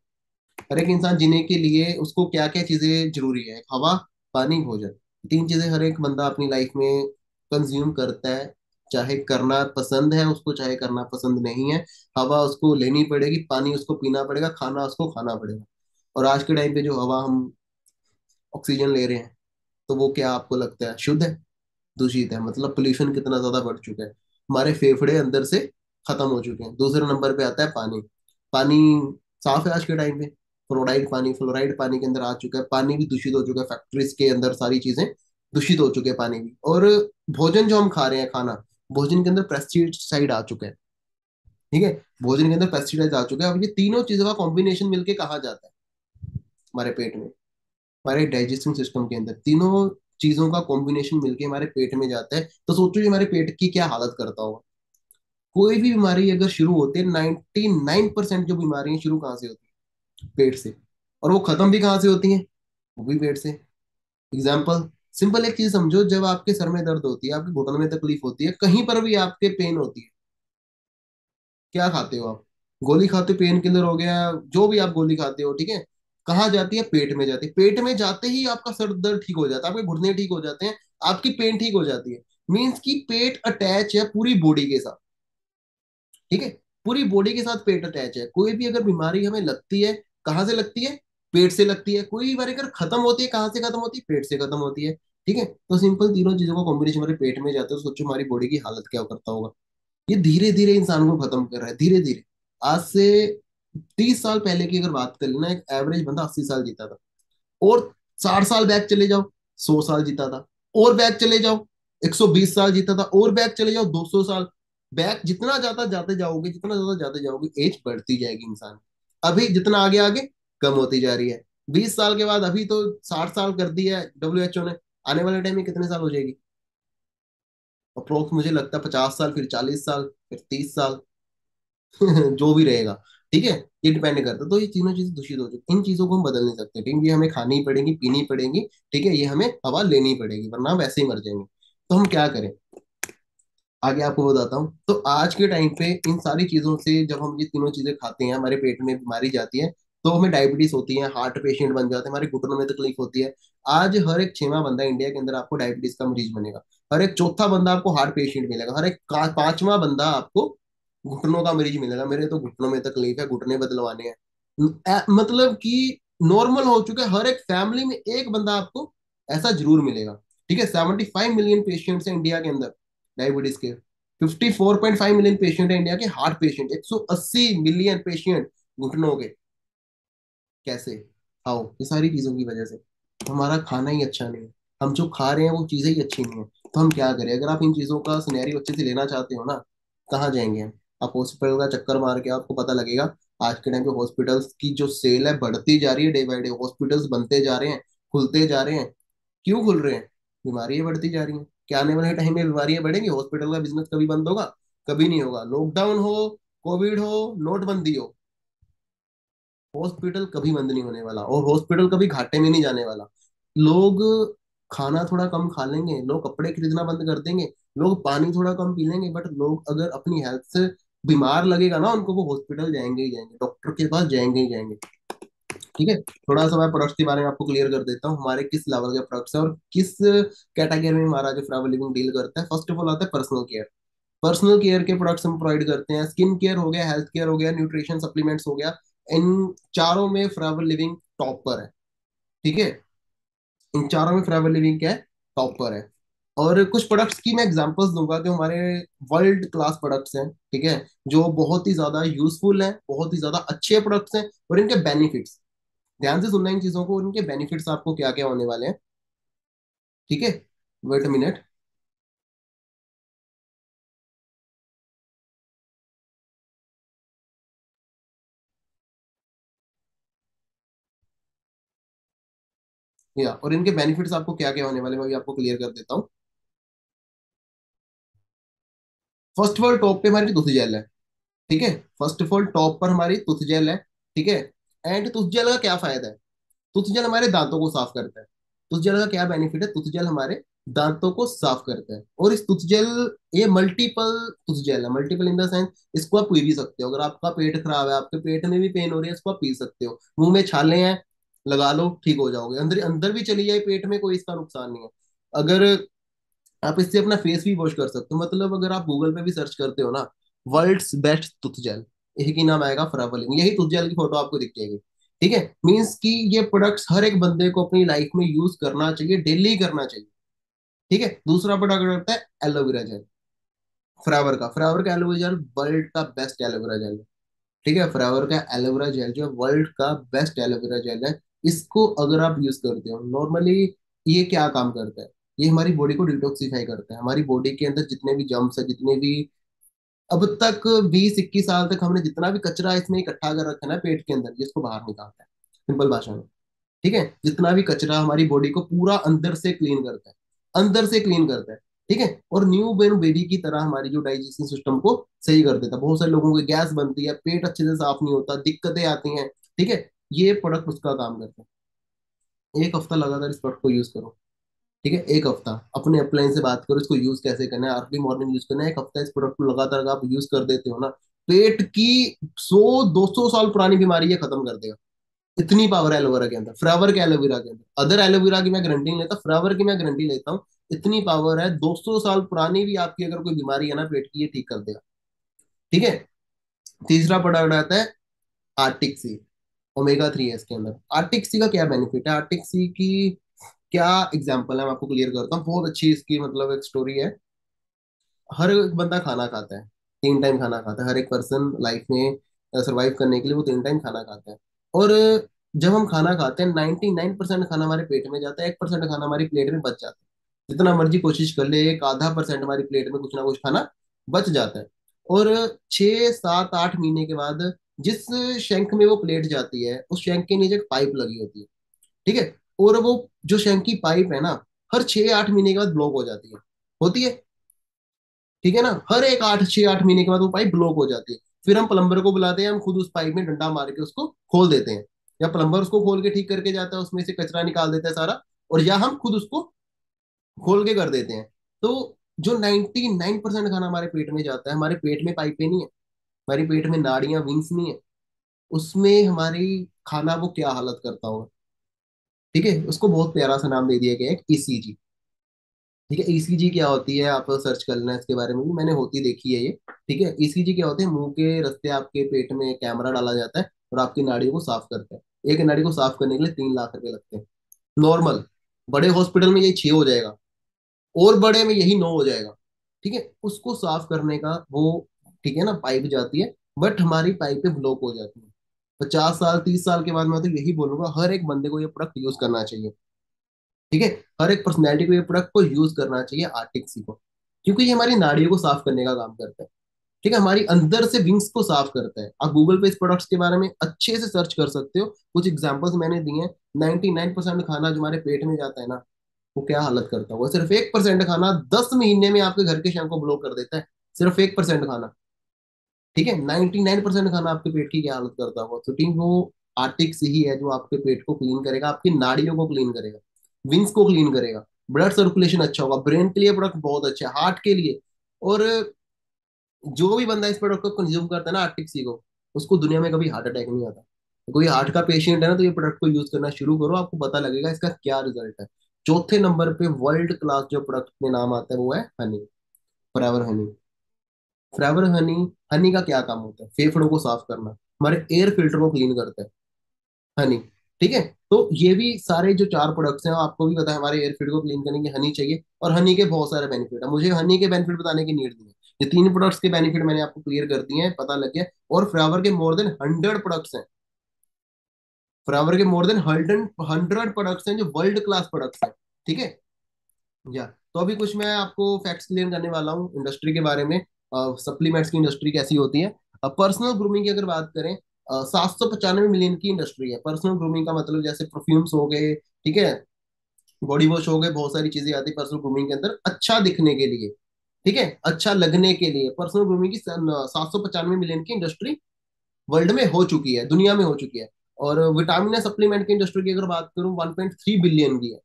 हर एक इंसान जीने के लिए उसको क्या क्या चीजें जरूरी है, हवा, पानी, भोजन। 3 चीजें हर एक बंदा अपनी लाइफ में कंज्यूम करता है, चाहे करना पसंद है उसको, चाहे करना पसंद नहीं है। हवा उसको लेनी पड़ेगी, पानी उसको पीना पड़ेगा, खाना उसको खाना पड़ेगा। और आज के टाइम पे जो हवा हम ऑक्सीजन ले रहे हैं, तो वो क्या आपको लगता है शुद्ध है, दूषित है? मतलब पोल्यूशन कितना ज्यादा बढ़ चुका है, हमारे फेफड़े अंदर से खत्म हो चुके हैं। दूसरे नंबर पे आता है पानी। पानी साफ है आज के टाइम पे? फ्लोराइड पानी के अंदर आ चुका है, पानी भी दूषित हो चुका है, फैक्ट्रीज के अंदर सारी चीजें दूषित हो चुके हैं, पानी भी। और भोजन जो हम खा रहे हैं, खाना, भोजन के अंदर पेस्टिसाइड आ चुका है। ठीक है, भोजन के अंदर पेस्टिसाइड आ चुका है। अब ये तीनों चीजों का कॉम्बिनेशन मिलके कहाँ जाता है? हमारे पेट में, हमारे डाइजेस्टिंग सिस्टम के अंदर तीनों चीजों का कॉम्बिनेशन मिलके हमारे पेट में जाता है। तो सोचो ये हमारे पेट की क्या हालत करता होगा। कोई भी बीमारी अगर शुरू होती है, 99% जो बीमारियां शुरू कहाँ से होती है? पेट से। और वो खत्म भी कहाँ से होती हैं? वो भी पेट से। एग्जाम्पल, सिंपल एक चीज समझो, जब आपके सर में दर्द होती है, आपके घुटन में तकलीफ होती है, कहीं पर भी आपके पेन होती है, क्या खाते हो आप? गोली खाते हो, पेन किलर हो गया, जो भी आप गोली खाते हो, ठीक है, कहाँ जाती है? पेट में जाती है। पेट में जाते ही आपका सर दर्द ठीक हो जाता है, आपके घुटने ठीक हो जाते हैं, आपकी पेन ठीक हो जाती है। मीन्स कि पेट अटैच है पूरी बॉडी के साथ। ठीक है, पूरी बॉडी के साथ पेट अटैच है। कोई भी अगर बीमारी हमें लगती है, कहाँ से लगती है? पेट से लगती है। कोई बीमारी अगर खत्म होती है, कहाँ से खत्म होती है? पेट से खत्म होती है। ठीक है, तो सिंपल तीनों चीजों का कॉम्बिनेशन हमारे पेट में जाता है, तो सोचो हमारी बॉडी की हालत क्या करता होगा। ये धीरे धीरे इंसान को खत्म कर रहा है, धीरे धीरे। आज से 30 साल पहले की अगर बात कर लेना, एक एवरेज बंदा 80 साल जीता था। और 60 साल बैक चले जाओ, 100 साल जीता था। और बैक चले जाओ, 120 साल जीता था। और बैक चले जाओ, 200 साल। बैक जितना ज्यादा जाते जाओगे, जितना ज्यादा जाते जाओगे, एज बढ़ती जाएगी इंसान। अभी जितना आगे आगे कम होती जा रही है। 20 साल के बाद, अभी तो 60 साल कर दिया है WHO ने, आने वाले टाइम में कितने साल हो जाएगी? अप्रोक्स मुझे लगता है 50 साल, फिर 40 साल, फिर 30 साल। जो भी रहेगा। ठीक है, ये डिपेंड करता है। तो ये तीनों चीजें दूषित हो चुकी, इन चीजों को हम बदल नहीं सकते। ठीक है, ये हमें खानी पड़ेगी, पीनी पड़ेगी। ठीक है, ये हमें हवा लेनी पड़ेगी, वरना हम वैसे ही मर जाएंगे। तो हम क्या करें, आगे आपको बताता हूँ। तो आज के टाइम पे इन सारी चीजों से, जब हम ये तीनों चीजें खाते हैं, हमारे पेट में बीमारी जाती है, तो हमें डायबिटीज होती है, हार्ट पेशेंट बन जाते हैं, हमारे घुटनों में तकलीफ होती है। आज हर एक 6वां बंदा इंडिया के अंदर आपको डायबिटीज का मरीज बनेगा। हर एक चौथा बंदा आपको हार्ट पेशेंट मिलेगा। हर एक 5वां बंदा आपको घुटनों का मरीज मिलेगा। मेरे तो घुटनों में तकलीफ है, घुटने बदलवाने हैं। मतलब कि नॉर्मल हो चुका है, हर एक फैमिली में एक बंदा आपको ऐसा जरूर मिलेगा। ठीक है, 75 मिलियन पेशेंट्स हैं इंडिया के अंदर डायबिटीज के। 54.5 मिलियन पेशेंट है इंडिया के हार्ट पेशेंट। 180 मिलियन पेशेंट घुटनों के। कैसे? आओ, ये सारी चीजों की वजह से। हमारा खाना ही अच्छा नहीं है, हम जो खा रहे हैं वो चीजें ही अच्छी नहीं है। तो हम क्या करें? अगर आप इन चीजों का सिनेरियो अच्छे से लेना चाहते हो ना, कहाँ जाएंगे हम? आप हॉस्पिटल का चक्कर मार के आपको पता लगेगा। आज के टाइम पे हॉस्पिटल्स की जो सेल है बढ़ती जा रही है, डे बाय डे हॉस्पिटल्स बनते जा रहे हैं, खुलते जा रहे हैं। क्यों खुल रहे हैं? बीमारियां बढ़ती जा रही हैं। क्या आने वाले टाइम में बीमारियां बढ़ेंगी? हॉस्पिटल का बिजनेस कभी बंद होगा? कभी नहीं होगा। लॉकडाउन हो, कोविड हो, नोटबंदी हो, हॉस्पिटल कभी बंद नहीं होने वाला। और हॉस्पिटल कभी घाटे में नहीं जाने वाला। लोग खाना थोड़ा कम खा लेंगे, लोग कपड़े खरीदना बंद कर देंगे, लोग पानी थोड़ा कम पी लेंगे, बट लोग अगर अपनी हेल्थ से बीमार लगेगा ना उनको, वो हॉस्पिटल जाएंगे ही जाएंगे, डॉक्टर के पास जाएंगे ही जाएंगे। ठीक है, थोड़ा सा मैं प्रोडक्ट्स के बारे में आपको क्लियर कर देता हूँ, हमारे किस लेवल के प्रोडक्ट्स हैं और किस कैटेगरी में हमारा जो फॉरएवर लिविंग डील करता है। फर्स्ट ऑफ ऑल आता है पर्सनल केयर। पर्सनल केयर के प्रोडक्ट्स हम प्रोवाइड करते हैं। स्किन केयर हो गया, हेल्थ केयर हो गया, न्यूट्रिशन सप्लीमेंट्स हो गया। इन चारों में फॉरएवर लिविंग टॉप पर है। ठीक है, इन चारों में फॉरएवर लिविंग क्या है? टॉप पर है। और कुछ प्रोडक्ट्स की मैं एग्जांपल्स दूंगा जो हमारे वर्ल्ड क्लास प्रोडक्ट्स हैं। ठीक है, जो बहुत ही ज्यादा यूजफुल हैं, बहुत ही ज्यादा अच्छे प्रोडक्ट्स हैं। और इनके बेनिफिट्स, ध्यान से सुनना इन चीजों को, उनके बेनिफिट्स आपको क्या क्या होने वाले हैं। ठीक है, वेट अ मिनट। या और इनके बेनिफिट्स आपको क्या क्या होने वाले हैं, मैं भी आपको क्लियर कर देता हूँ। फर्स्ट ऑफ ऑल, टॉप पे हमारी तुलसी जेल है। ठीक है, फर्स्ट ऑफ ऑल टॉप पर हमारी तुलसी जेल है। ठीक है, एंड तुलसी जेल का क्या फायदा है? तुलसी जेल हमारे दांतों को साफ करता है। तुलसी जेल का क्या बेनिफिट है? तुलसी जेल हमारे दांतों को साफ करता है। और इस तुलसी जेल, ये मल्टीपल तुलसी जेल है, मल्टीपल इन द सेंस, इसको आप पी भी सकते हो। अगर आपका पेट खराब है, आपके पेट में भी पेन हो रही है, इसको आप पी सकते हो। मुंह में छाले हैं, लगा लो, ठीक हो जाओगे। अंदर अंदर भी चली जाए पेट में, कोई इसका नुकसान नहीं है। अगर आप इससे अपना फेस भी वॉश कर सकते हो। मतलब अगर आप गूगल पे भी सर्च करते हो ना, वर्ल्ड्स बेस्ट टूथ जेल, यही की नाम आएगा फॉरएवर लिविंग, यही टूथ जेल की फोटो आपको दिख जाएगी। ठीक है, मीन्स कि ये प्रोडक्ट्स हर एक बंदे को अपनी लाइफ में यूज करना चाहिए, डेली करना चाहिए। ठीक है, दूसरा प्रोडक्ट होता है एलोवेरा जेल। फ्रावर का एलोवेरा जेल वर्ल्ड का बेस्ट एलोवेरा जेल है। ठीक है, फ्रावर का एलोवेरा जेल जो वर्ल्ड का बेस्ट एलोवेरा जेल है, इसको अगर आप यूज करते हो नॉर्मली, ये क्या काम करता है, ये हमारी बॉडी को डिटॉक्सिफाई करता है। हमारी बॉडी के अंदर जितने भी जम्स है, जितने भी अब तक 20-21 साल तक हमने जितना भी कचरा इसमें इकट्ठा कर रखा है ना पेट के अंदर, ये इसको बाहर निकालता है, सिंपल भाषा में। ठीक है, जितना भी कचरा हमारी बॉडी को पूरा अंदर से क्लीन करता है, अंदर से क्लीन करता है। ठीक है, और न्यू बेन बेबी की तरह हमारी जो डाइजेशन सिस्टम को सही कर देता है। बहुत सारे लोगों की गैस बनती है, पेट अच्छे से साफ नहीं होता, दिक्कतें आती हैं। ठीक है, ये प्रोडक्ट उसका काम करता है। एक हफ्ता लगातार इस प्रोडक्ट को यूज करो। ठीक है, एक हफ्ता अपने अपलाइन से बात करो इसको यूज कैसे करना है, अर्ली मॉर्निंग यूज करना है। एक हफ्ता इस प्रोडक्ट को लगातार अगर आप यूज कर देते हो ना, पेट की 100-200 साल पुरानी बीमारी ये खत्म कर देगा। इतनी पावर है एलोवेरा के अंदर, फ्लावर के एलोवेरा के अंदर। अदर एलोवेरा की मैं गारंटी नहीं लेता, फ्लावर की मैं गारंटी लेता हूँ। इतनी पावर है, 200 साल पुरानी भी आपकी अगर कोई बीमारी है ना पेट की, ये ठीक कर देगा। ठीक है, तीसरा प्रोडक्ट आता है आर्टिक सी। ओमेगा 3 है इसके अंदर। आर्टिक सी का क्या बेनिफिट है, आर्टिक सी की क्या एग्जाम्पल है, मैं आपको क्लियर करता हूँ। बहुत अच्छी इसकी मतलब एक स्टोरी है। हर एक बंदा खाना खाता है, 3 टाइम खाना खाता है। हर एक पर्सन लाइफ में सरवाइव करने के लिए वो 3 टाइम खाना खाता है। और जब हम खाना खाते हैं, 99% खाना हमारे पेट में जाता है, 1% खाना हमारी प्लेट में बच जाता है। जितना मर्जी कोशिश कर ले, एक आधा परसेंट हमारी प्लेट में कुछ ना कुछ खाना बच जाता है। और 6-7-8 महीने के बाद जिस शंख में वो प्लेट जाती है, उस शंख के नीचे एक पाइप लगी होती है। ठीक है, और वो जो शंख की पाइप है ना, हर 6-8 महीने के बाद ब्लॉक हो जाती है, होती है। ठीक है ना, हर एक 6-8 महीने के बाद वो पाइप ब्लॉक हो जाती है। फिर हम प्लम्बर को बुलाते हैं, हम खुद उस पाइप में डंडा मार के उसको खोल देते हैं, या प्लम्बर उसको खोल के ठीक करके जाता है, उसमें से कचरा निकाल देता है सारा, और या हम खुद उसको खोल के कर देते हैं। तो जो 99% खाना हमारे पेट में जाता है, हमारे पेट में पाइपें नहीं है, हमारे पेट में नाड़ियां विंग्स नहीं है, उसमें हमारी खाना वो क्या हालत करता होगा। ठीक है, उसको बहुत प्यारा सा नाम दे दिया गया है, ईसीजी। ठीक है, ईसीजी क्या होती है, आप सर्च कर लेना इसके बारे में भी, मैंने होती देखी है ये। ठीक है, ईसीजी क्या होते हैं, मुंह के रास्ते आपके पेट में कैमरा डाला जाता है और आपकी नाड़ियों को साफ करता है। एक नाड़ी को साफ करने के लिए 3 लाख रुपए लगते हैं नॉर्मल। बड़े हॉस्पिटल में यही 6 हो जाएगा, और बड़े में यही 9 हो जाएगा। ठीक है, उसको साफ करने का वो, ठीक है ना, पाइप जाती है, बट हमारी पाइपें ब्लॉक हो जाती है। 50 साल 30 साल के बाद मैं तो यही बोलूंगा, हर एक बंदे को ये प्रोडक्ट यूज करना चाहिए। ठीक है, हर एक पर्सनैलिटी को ये प्रोडक्ट को यूज करना चाहिए, आर्टिक्सी को, क्योंकि ये हमारी नाड़ियों को साफ करने का काम करता है। ठीक है, हमारी अंदर से विंग्स को साफ करता है। आप गूगल पे इस प्रोडक्ट्स के बारे में अच्छे से सर्च कर सकते हो, कुछ एग्जांपल्स मैंने दिए हैं। 99% खाना जो हमारे पेट में जाता है ना, वो क्या हालत करता होगा। सिर्फ 1% खाना 10 महीने में आपके घर के शंख को ब्लॉक कर देता है, सिर्फ 1% खाना। ठीक है, 99% खाना आपके पेट की क्या हालत करता होगा। तो ठीक वो आर्टिक्स ही है जो आपके पेट को क्लीन करेगा, आपकी नाड़ियों को क्लीन करेगा, विंग्स को क्लीन करेगा, ब्लड सर्कुलेशन अच्छा होगा, ब्रेन के लिए प्रोडक्ट बहुत अच्छा है, हार्ट के लिए। और जो भी बंदा इस प्रोडक्ट को कंज्यूम करता है ना, आर्टिक्सी को, उसको दुनिया में कभी हार्ट अटैक नहीं आता। तो कोई हार्ट का पेशेंट है ना, तो ये प्रोडक्ट को यूज करना शुरू करो, आपको पता लगेगा इसका क्या रिजल्ट है। चौथे नंबर पे वर्ल्ड क्लास जो प्रोडक्ट में नाम आता है वो है हनी, फॉरएवर हनी। फॉरएवर हनी, हनी का क्या काम होता है, फेफड़ों को साफ करना, हमारे एयर फिल्टर को क्लीन करता है हनी। ठीक है, तो ये भी सारे जो 4 प्रोडक्ट्स हैं, आपको भी पता है हमारे एयर फिल्टर को क्लीन करने के हनी चाहिए। और हनी के बहुत सारे बेनिफिट है, मुझे हनी के बेनिफिट बताने की नीड नहीं है। ये 3 प्रोडक्ट्स के बेनिफिट मैंने आपको क्लियर कर दिए हैं, पता लग गया। और फ्लावर के मोर देन 100 प्रोडक्ट्स हैं, फ्लावर के मोर देन 100 प्रोडक्ट्स हैं जो वर्ल्ड क्लास प्रोडक्ट्स हैं। ठीक है, या तो अभी कुछ मैं आपको फैक्ट्स क्लियर करने वाला हूँ इंडस्ट्री के बारे में, सप्लीमेंट्स की इंडस्ट्री कैसी होती है। पर्सनल ग्रूमिंग की अगर बात करें, 795 मिलियन की इंडस्ट्री है पर्सनल ग्रूमिंग का, मतलब जैसे परफ्यूम्स हो गए, ठीक है, बॉडी वॉश हो गए, बहुत सारी चीजें आती है पर्सनल ग्रूमिंग के अंदर, अच्छा दिखने के लिए। ठीक है, अच्छा लगने के लिए पर्सनल ग्रूमिंग की 795 मिलियन की इंडस्ट्री वर्ल्ड में हो चुकी है, दुनिया में हो चुकी है। और विटामिन सप्लीमेंट की इंडस्ट्री की अगर बात करूं, 1.3 बिलियन की है।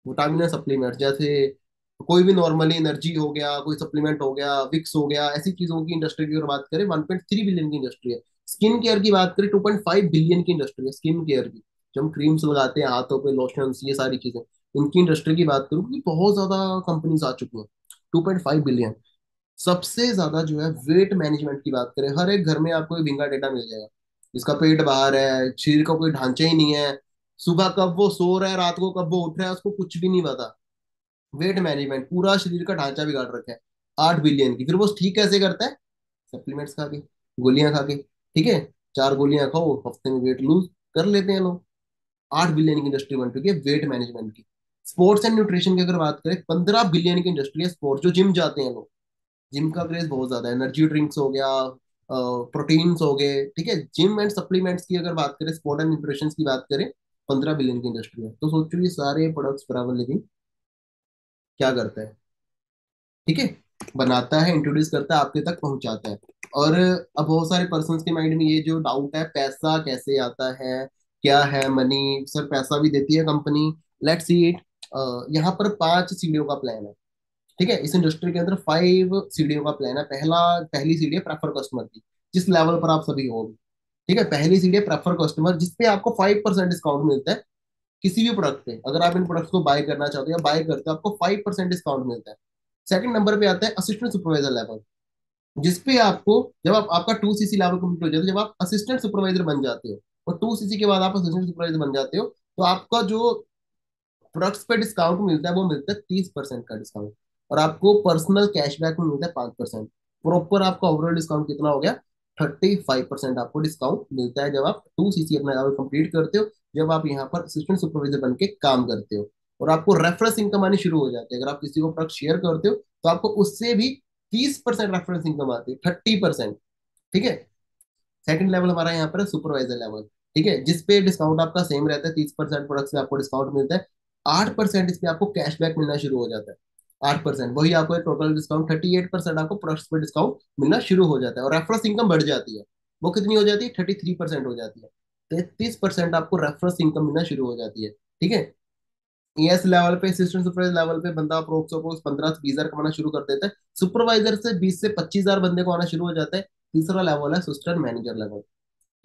विटामिन सप्लीमेंट जैसे कोई भी नॉर्मली एनर्जी हो गया, कोई सप्लीमेंट हो गया, विक्स हो गया, ऐसी चीजों की इंडस्ट्री की अगर बात करें, 1.3 बिलियन की इंडस्ट्री है। स्किन केयर की बात करें, 2.5 बिलियन की इंडस्ट्री है स्किन केयर की। जो हम क्रीम्स लगाते हैं हाथों पे, लोशंस, ये सारी चीजें, इनकी इंडस्ट्री की बात करूँ कि बहुत ज्यादा कंपनीज आ चुकी हैं। 2.5 बिलियन। सबसे ज्यादा जो है वेट मैनेजमेंट की बात करें, हर एक घर में आपको विंगा डेटा मिल जाएगा। जिसका पेट बाहर है, शरीर का कोई ढांचा ही नहीं है, सुबह कब वो सो रहा है, रात को कब वो उठ रहा है, उसको कुछ भी नहीं पता। वेट मैनेजमेंट, पूरा शरीर का ढांचा बिगाड़ रखा है। 8 बिलियन की, फिर वो ठीक कैसे करता है? सप्लीमेंट्स खा के, गोलियां खा के। ठीक है, 4 गोलियां खाओ, हफ्ते में वेट लूज कर लेते हैं लोग। 8 बिलियन की इंडस्ट्री बन चुकी है वेट मैनेजमेंट की। स्पोर्ट्स एंड न्यूट्रिशन की अगर बात करें, 15 बिलियन की इंडस्ट्री है स्पोर्ट्स, जो जिम जाते हैं लोग। जिम का क्रेज बहुत ज्यादा है, एनर्जी ड्रिंक्स हो गया, प्रोटीन्स हो गए। ठीक है, जिम एंड सप्लीमेंट्स की अगर बात करें, स्पोर्ट एंड न्यूट्रिशन की बात करें, 15 बिलियन की इंडस्ट्री है। तो सोचो ये सारे प्रोडक्ट्स बराबर, लेकिन क्या करता है? ठीक है, बनाता है, इंट्रोड्यूस करता है, आपके तक पहुंचाता है। और अब बहुत सारे पर्सन्स के माइंड में ये जो डाउट है, पैसा कैसे आता है, क्या है मनी, सर पैसा भी देती है कंपनी। Let's see it. यहाँ पर 5 सीढ़ियों का प्लान है। ठीक है, इस इंडस्ट्री के अंदर 5 सीढ़ियों का प्लान है। पहली सीढ़ी है प्रेफर कस्टमर की, जिस लेवल पर आप सभी हो। ठीक है, पहली सीढ़ी है प्रेफर कस्टमर, जिसपे आपको 5% डिस्काउंट मिलता है किसी भी प्रोडक्ट पे। अगर आप इन प्रोडक्ट्स को बाय करना चाहते हो या बाय करते हो, आपको 5% डिस्काउंट मिलता है। सेकंड नंबर पे आता है असिस्टेंट सुपरवाइजर लेवल, जिसपे आपको, जब आपका 2 सीसी लेवल कंप्लीट हो जाता है, जब आप असिस्टेंट सुपरवाइजर बन जाते हो, और 2 सीसी के बाद आप असिस्टेंट सुपरवाइजर बन जाते हो, तो आपका जो प्रोडक्ट्स पे डिस्काउंट मिलता है वो मिलता है 30% का डिस्काउंट। और आपको पर्सनल कैशबैक में मिलता है 5%। प्रॉपर आपका ओवरऑल डिस्काउंट कितना हो गया? 35% आपको डिस्काउंट मिलता है जब आप 2 सीसी अपना लेवल कंप्लीट करते हो, जब आप यहाँ पर असिस्टेंट सुपरवाइजर बन के काम करते हो। और आपको रेफरेंस इनकम आनी शुरू हो जाती है। अगर आप किसी को प्रोडक्ट शेयर करते हो, तो आपको उससे भी 30% रेफरेंस इनकम आती है, 30%। ठीक है, सेकंड लेवल हमारा यहाँ पर है सुपरवाइजर लेवल। ठीक है, जिसपे डिस्काउंट आपका सेम रहता है, 30% प्रोडक्ट से आपको डिस्काउंट मिलता है। 8% इस पे आपको कैशबैक मिलना शुरू हो जाता है। 8% वही आपको टोटल डिस्काउंट, 38% आपको प्रोडक्ट्स पे डिस्काउंट मिलना शुरू हो जाता है। और रेफरेंस इनकम बढ़ जाती है, वो कितनी हो जाती है? 33% हो जाती है। 33% आपको रेफरेंस इनकम मिलना शुरू हो जाती है। ठीक है, एस लेवल पे, असिस्टेंट सुपरवाइजर लेवल पे बंदा अप्रोक्स अप्रोक्स 15 से 20 हजार कमाना शुरू कर देता है। सुपरवाइजर से 20 से 25 हजार बंदे को आना शुरू हो जाता है। तीसरा लेवल है असिस्टेंट मैनेजर लेवल।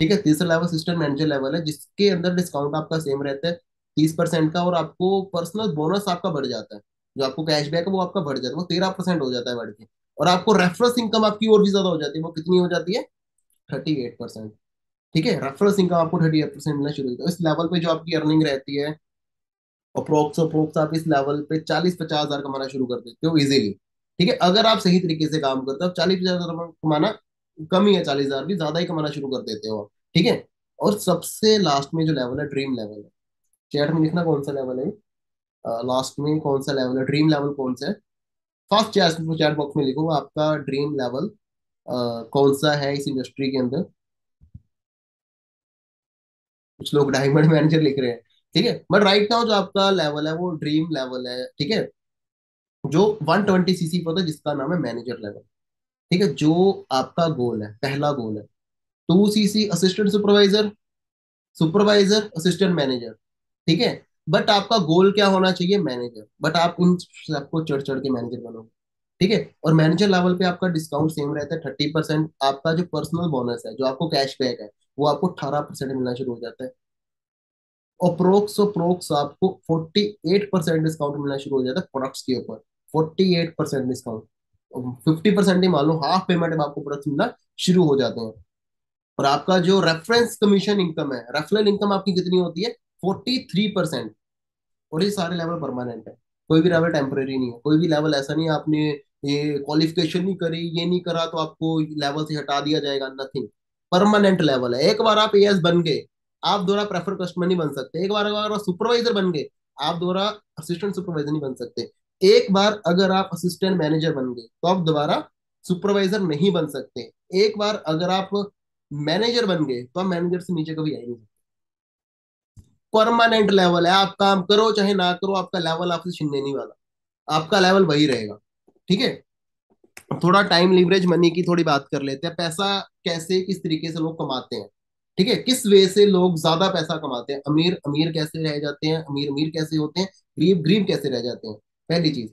ठीक है, तीसरा लेवल असिस्टेंट मैनेजर लेवल है, जिसके अंदर डिस्काउंट आपका सेम रहता है 30% का, और आपको पर्सनल बोनस आपका बढ़ जाता है। जो आपको कैशबैक है वो आपका बढ़ जाता है, वो 13% हो जाता है बढ़ के। और आपको रेफरेंस इनकम आपकी और भी ज्यादा हो जाती है, वो कितनी हो जाती है? 38%। ठीक है, रेफरेंस इनकम आपको 38% मिलना शुरू होता है। इस लेवल पे जो आपकी अर्निंग रहती है, अप्रोक्स अप्रोक्स आप इस लेवल पे 40-50 हजार कमाना शुरू कर देते हो इजीली। ठीक है, अगर आप सही तरीके से काम करते हो, 40-50 हजार कमाना कम ही है, 40 हजार भी ज्यादा ही कमाना शुरू कर देते हो आप। ठीक है, और सबसे लास्ट में जो लेवल है, ड्रीम लेवल है। चैट में लिखना कौन सा लेवल है, लास्ट में कौन सा लेवल है, ड्रीम लेवल कौन सा है। फर्स्ट चैट चैट बॉक्स में लिखो आपका ड्रीम लेवल कौन सा है इस इंडस्ट्री के अंदर। कुछ लोग डायमंड मैनेजर लिख रहे हैं। ठीक है, बट राइट नाउ जो आपका लेवल है वो ड्रीम लेवल है। ठीक है, जो 120 सीसी पर होता है, जिसका नाम है मैनेजर लेवल। ठीक है, जो आपका गोल है, पहला गोल है 2 CC assistant supervisor, supervisor assistant manager. ठीक है, बट आपका गोल क्या होना चाहिए? मैनेजर। बट आप इन सबको चढ़ चढ़ के मैनेजर बनोगे। ठीक है, और मैनेजर लेवल पे आपका डिस्काउंट सेम रहता है 30%। आपका जो पर्सनल बोनस है, जो आपको कैशबैक है, वो आपको 18% मिलना शुरू हो जाता है। अप्रोक्स अप्रोक्स आपको 48% डिस्काउंट मिलना शुरू हो जाता है प्रोडक्ट्स के ऊपर। 48% डिस्काउंट, 50% ही मान लो, हाफ पेमेंट में आपको प्रोडक्ट्स मिलना शुरू हो जाते हैं। और आपका जो रेफरेंस कमीशन इनकम है, रेफरल इनकम आपकी कितनी होती है? 43%। और ये सारे लेवल परमानेंट है, कोई भी लेवल टेम्परेरी नहीं है। कोई भी लेवल ऐसा नहीं है आपने ये क्वालिफिकेशन नहीं करी, ये नहीं करा तो आपको लेवल से हटा दिया जाएगा, नथिंग। परमानेंट लेवल है। एक बार आप एएस बन गए, आप दोबारा प्रेफर कस्टमर नहीं बन सकते। एक बार अगर आप सुपरवाइजर बन गए, आप दोबारा असिस्टेंट सुपरवाइजर नहीं बन सकते। एक बार अगर आप असिस्टेंट मैनेजर बन गए, तो आप दोबारा सुपरवाइजर नहीं बन सकते। एक बार अगर आप मैनेजर बन गए, तो आप मैनेजर से नीचे कभी आ ही नहीं सकते। परमानेंट लेवल है, आप काम करो चाहे ना करो, आपका लेवल आपसे छिनने नहीं वाला, आपका लेवल वही रहेगा। ठीक है, थोड़ा टाइम लीवरेज मनी की थोड़ी बात कर लेते हैं। पैसा कैसे, किस तरीके से लोग कमाते हैं। ठीक है, किस वे से लोग ज्यादा पैसा कमाते हैं, अमीर अमीर कैसे रह जाते हैं, अमीर अमीर कैसे होते हैं, गरीब गरीब कैसे रह जाते हैं। पहली चीज,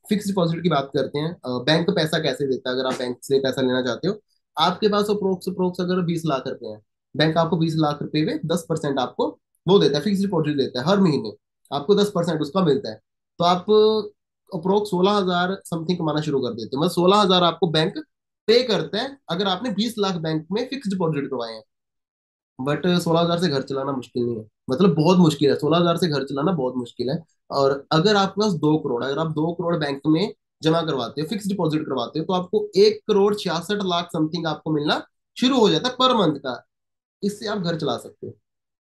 फिक्स डिपॉजिट की बात करते हैं। बैंक पैसा कैसे देता है? अगर आप बैंक से पैसा लेना चाहते हो, आपके पास अप्रोक्स अप्रोक्स अगर 20 लाख रुपए हैं, बैंक आपको 20 लाख रुपए में 10% आपको वो देता है, फिक्स डिपॉजिट देता है हर महीने। आपको 10% उसका मिलता है। तो आप अप्रोक्स 16 हजार समथिंग कमाना शुरू कर देते हो। मतलब 16 हजार आपको बैंक पे करता है, अगर आपने 20 लाख बैंक में फिक्स डिपॉजिट करवाए हैं। बट 16,000 से घर चलाना मुश्किल नहीं है, मतलब बहुत मुश्किल है, 16,000 से घर चलाना बहुत मुश्किल है। और अगर आपके पास 2 करोड़, अगर आप 2 करोड़ बैंक में जमा करवाते हो, फिक्स डिपॉजिट करवाते हो, तो आपको 1,66,00,000 समथिंग आपको मिलना शुरू हो जाता है पर मंथ का। इससे आप घर चला सकते हो।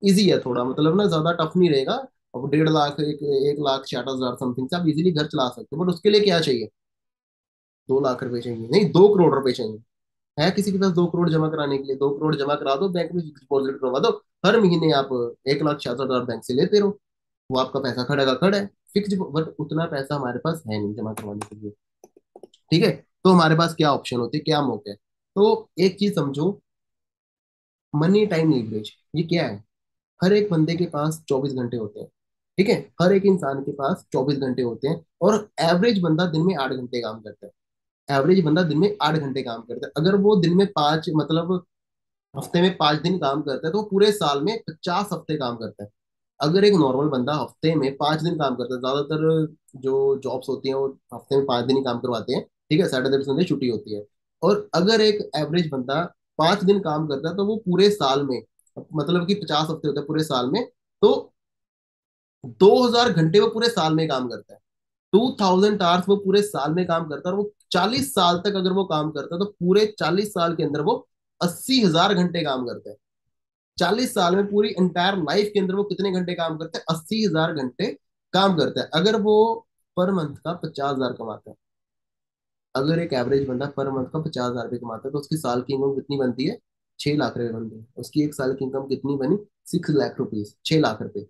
इजी है थोड़ा, मतलब ना ज्यादा टफ नहीं रहेगा। अब 1.5 लाख, 1,66,000 समथिंग से आप इजीली घर चला सकते हो। बट उसके लिए क्या चाहिए? 2 लाख रुपए चाहिए, नहीं 2 करोड़ रुपए चाहिए। है किसी के पास 2 करोड़ जमा कराने के लिए? 2 करोड़ जमा करा दो, बैंक में फिक्स डिपॉजिट करवा दो। हर महीने आप 1,66,000 बैंक से लेते रहो। वो आपका पैसा खड़े का खड़ा है। फिक्स, बट उतना पैसा हमारे पास है नहीं जमा करवाने के लिए। ठीक है, तो हमारे पास क्या ऑप्शन होते हैं, क्या मौके हैं? तो एक चीज समझो, मनी टाइम लीवरेज, ये क्या है? हर एक बंदे के पास 24 घंटे होते हैं। ठीक है, हर एक इंसान के पास 24 घंटे होते हैं, और एवरेज बंदा दिन में 8 घंटे काम करता है। एवरेज बंदा दिन में 8 घंटे काम करता है। अगर वो दिन में पांच, मतलब हफ्ते में 5 दिन काम करता है, तो वो पूरे साल में 50 हफ्ते काम करता है। अगर एक नॉर्मल बंदा हफ्ते में 5 दिन काम करता है, ज्यादातर जो जॉब्स होती हैं वो हफ्ते में 5 दिन ही काम करवाते हैं। ठीक है, सैटरडे संडे छुट्टी होती है। और अगर एक एवरेज बंदा 5 दिन काम करता है, तो वो पूरे साल में, मतलब कि 50 हफ्ते होते हैं पूरे साल में, तो 2,000 घंटे वो पूरे साल में काम करता है। 2,000 आवर्स वो पूरे साल में काम करता है। और वो 40 साल तक अगर वो काम करता है, तो पूरे 40 साल के अंदर वो 80,000 घंटे काम करता है। 40 साल में पूरी एंटायर लाइफ के अंदर वो कितने घंटे काम करते हैं? 80,000 घंटे काम करता है। अगर वो पर मंथ का 50,000 कमाता है, अगर एक एवरेज बंदा पर मंथ का 50,000 रुपये कमाता है, तो उसकी साल की इनकम कितनी बनती है? 6 लाख रुपए बनती है। उसकी एक साल की इनकम कितनी बनी? 6 लाख रुपीज, 6 लाख रुपए।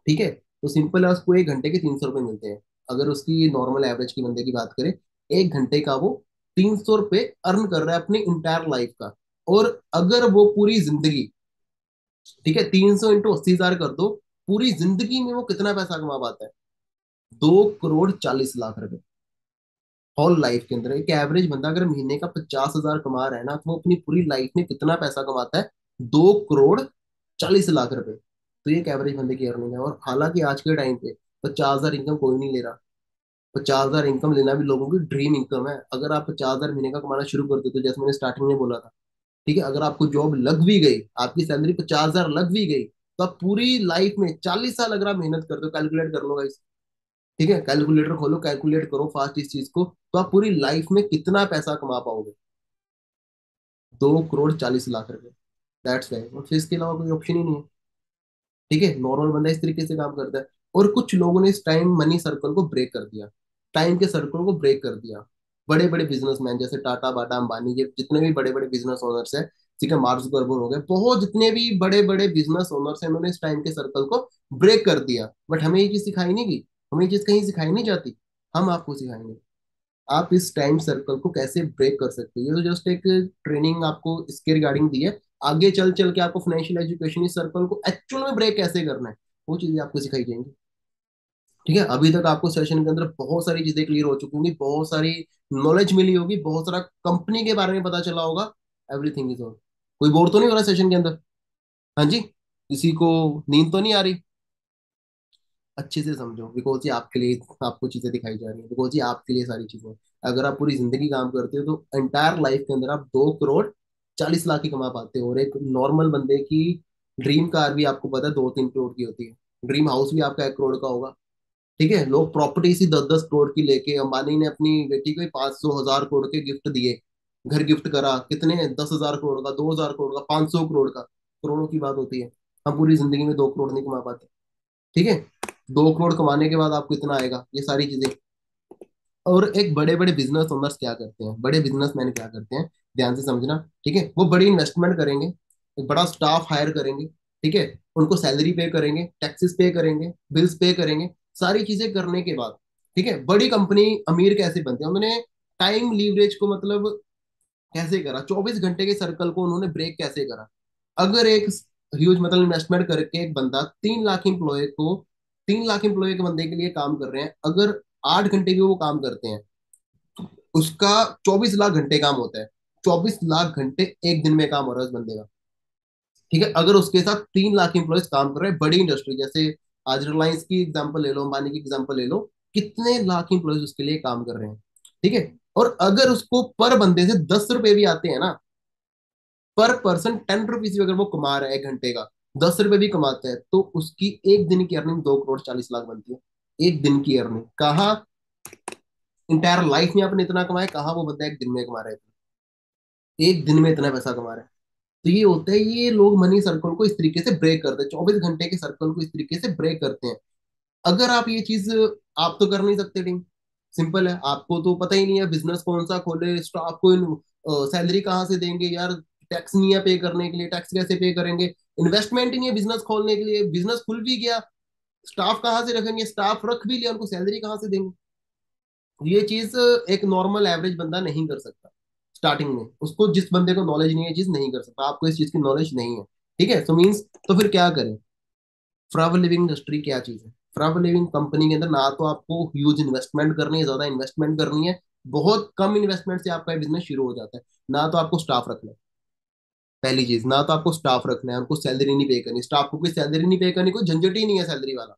ठीक है, तो सिंपल है, उसको 1 घंटे के 300 रुपये मिलते हैं। अगर उसकी नॉर्मल एवरेज की बंदे की बात करें, 1 घंटे का वो 300 रुपये अर्न कर रहा है अपनी इंटायर लाइफ का। और अगर वो पूरी जिंदगी, ठीक है, 300 × 80,000 कर दो, पूरी जिंदगी में वो कितना पैसा कमा पाता है? 2,40,00,000 रुपए। होल लाइफ के अंदर एक एवरेज बंदा अगर महीने का 50,000 कमा रहा है ना, तो वो अपनी पूरी लाइफ में कितना पैसा कमाता है? 2,40,00,000 रुपए। तो ये एक एवरेज बंदे की अर्निंग है। और हालांकि आज के टाइम पे 50,000 इनकम कोई नहीं ले रहा। 50,000 इनकम लेना भी लोगों की ड्रीम इनकम है। अगर आप 50,000 महीने का कमाना शुरू कर देते हो, जैसे मैंने स्टार्टिंग में बोला था, ठीक है, अगर आपको जॉब लग भी गई, आपकी सैलरी 50,000 लग भी गई, तो आप पूरी लाइफ में 40 साल अगर आप मेहनत करते हो, कैलकुलेट कर लो गाइस। ठीक है, कैलकुलेटर खोलो, कैलकुलेट करो फास्ट इस चीज को, तो आप पूरी लाइफ में कितना पैसा कमा पाओगे? 2,40,00,000 रुपए। That's why. और फिर इसके अलावा कोई ऑप्शन ही नहीं है। ठीक है, नॉर्मल बंदा इस तरीके से काम करता है। और कुछ लोगों ने इस टाइम मनी सर्कल को ब्रेक कर दिया, टाइम के सर्कल को ब्रेक कर दिया। बड़े बड़े बिजनेसमैन जैसे टाटा, बाटा, अंबानी, ये जितने भी बड़े बड़े बिजनेस ओनर्स हैं, ठीक है, मार्क जुकरबर्ग हो गए, बहुत जितने भी बड़े बड़े बिजनेस ओनर्स हैं, उन्होंने इस टाइम के सर्कल को ब्रेक कर दिया। बट हमें ये चीज सिखाई नहीं गई, हमें ये चीज कहीं सिखाई नहीं जाती। हम आपको सिखाएंगे आप इस टाइम सर्कल को कैसे ब्रेक कर सकते हो। ये तो जस्ट एक ट्रेनिंग आपको इसके रिगार्डिंग दी है। आगे चल चल के आपको फाइनेंशियल एजुकेशन, इस सर्कल को एक्चुअल में ब्रेक कैसे करना है, वो चीजें आपको सिखाई जाएंगी। ठीक है, अभी तक आपको सेशन के अंदर बहुत सारी चीजें क्लियर हो चुकी होंगी, बहुत सारी नॉलेज मिली होगी, बहुत सारा कंपनी के बारे में पता चला होगा। Everything is on. कोई बोर तो नहीं हो रहा सेशन के अंदर? हाँ जी, किसी को नींद तो नहीं आ रही? अच्छे से समझो, बिकॉज ये आपके लिए आपको चीजें दिखाई जा रही है, बिकॉज ये आपके लिए सारी चीजें। अगर आप पूरी जिंदगी काम करते हो, तो एंटायर लाइफ के अंदर आप 2,40,00,000 ही कमा पाते हो। और एक नॉर्मल बंदे की ड्रीम कार भी आपको पता है 2-3 करोड़ की होती है। ड्रीम हाउस भी आपका 1 करोड़ का होगा। ठीक है, लोग प्रॉपर्टी इसी 10-10 करोड़ की लेके, अंबानी ने अपनी बेटी को 500,000 करोड़ के गिफ्ट दिए, घर गिफ्ट करा, कितने 10,000 करोड़ का, 2,000 करोड़ का, 500 करोड़ का, करोड़ों की बात होती है। हम पूरी जिंदगी में 2 करोड़ नहीं कमा पाते। ठीक है, 2 करोड़ कमाने के बाद आपको इतना आएगा, ये सारी चीजें। और एक बड़े बड़े बिजनेस ओनर्स क्या करते हैं, बड़े बिजनेसमैन क्या करते हैं, ध्यान से समझना। ठीक है, वो बड़ी इन्वेस्टमेंट करेंगे, एक बड़ा स्टाफ हायर करेंगे। ठीक है, उनको सैलरी पे करेंगे, टैक्सेस पे करेंगे, बिल्स पे करेंगे, सारी चीजें करने के बाद, ठीक है, बड़ी कंपनी अमीर कैसे बनती है? उन्होंने टाइम लीवरेज को मतलब कैसे करा, 24 घंटे के सर्कल को उन्होंने ब्रेक कैसे करा? अगर एक ह्यूज मतलब इन्वेस्टमेंट करके एक बंदा 3 लाख एम्प्लॉय के बंदे के लिए काम कर रहे हैं, अगर 8 घंटे भी वो काम करते हैं, उसका 24 लाख घंटे काम होता है। 24 लाख घंटे एक दिन में काम हो रहा है उस बंदे का। ठीक है, अगर उसके साथ 3 लाख एम्प्लॉयज काम कर रहे हैं, बड़ी इंडस्ट्री जैसे आज रिलायंस की एग्जांपल ले लो, अंबानी की एग्जांपल ले लो, कितने लाख एम्प्लॉयज उसके लिए काम कर रहे हैं। ठीक है, और अगर उसको पर बंदे से 10 रुपए भी आते हैं ना, पर पर्सन 10 रुपीज भी अगर वो कमा रहा है 1 घंटे का, 10 रुपए भी कमाता है, तो उसकी एक दिन की अर्निंग 2 करोड़ 40 लाख बनती है। एक दिन की अर्निंग कहाँ, इंटायर लाइफ में आपने इतना कमाया, कहाँ वो बंदा एक दिन में कमा रहा है, एक दिन में इतना पैसा कमा रहा है। तो ये होता है, ये लोग मनी सर्कल को इस तरीके से ब्रेक करते हैं, 24 घंटे के सर्कल को इस तरीके से ब्रेक करते हैं। अगर आप ये चीज, आप तो कर नहीं सकते टीम, सिंपल है, आपको तो पता ही नहीं है बिजनेस कौन सा खोले, स्टाफ को सैलरी कहाँ से देंगे यार, टैक्स नहीं है पे करने के लिए, टैक्स कैसे पे करेंगे, इन्वेस्टमेंट ही नहीं है बिजनेस खोलने के लिए, बिजनेस खुल भी गया, स्टाफ कहाँ से रखेंगे, स्टाफ रख भी लिया, उनको सैलरी कहाँ से देंगे। ये चीज एक नॉर्मल एवरेज बंदा नहीं कर सकता, स्टार्टिंग में उसको, जिस बंदे को नॉलेज नहीं है, चीज नहीं कर सकता, आपको इस चीज की नॉलेज नहीं है। ठीक है, सो मीन्स तो फिर क्या करें। फॉरएवर लिविंग इंडस्ट्री क्या चीज है, फॉरएवर लिविंग कंपनी के अंदर ना तो आपको ह्यूज इन्वेस्टमेंट करनी है, ज्यादा इन्वेस्टमेंट करनी है, बहुत कम इन्वेस्टमेंट से आपका बिजनेस शुरू हो जाता है। ना तो आपको स्टाफ रखना है, पहली चीज, ना तो आपको स्टाफ रखना है, उनको सैलरी नहीं पे करनी, स्टाफ को कोई सैलरी नहीं पे करनी, कोई झंझट ही नहीं है सैलरी वाला।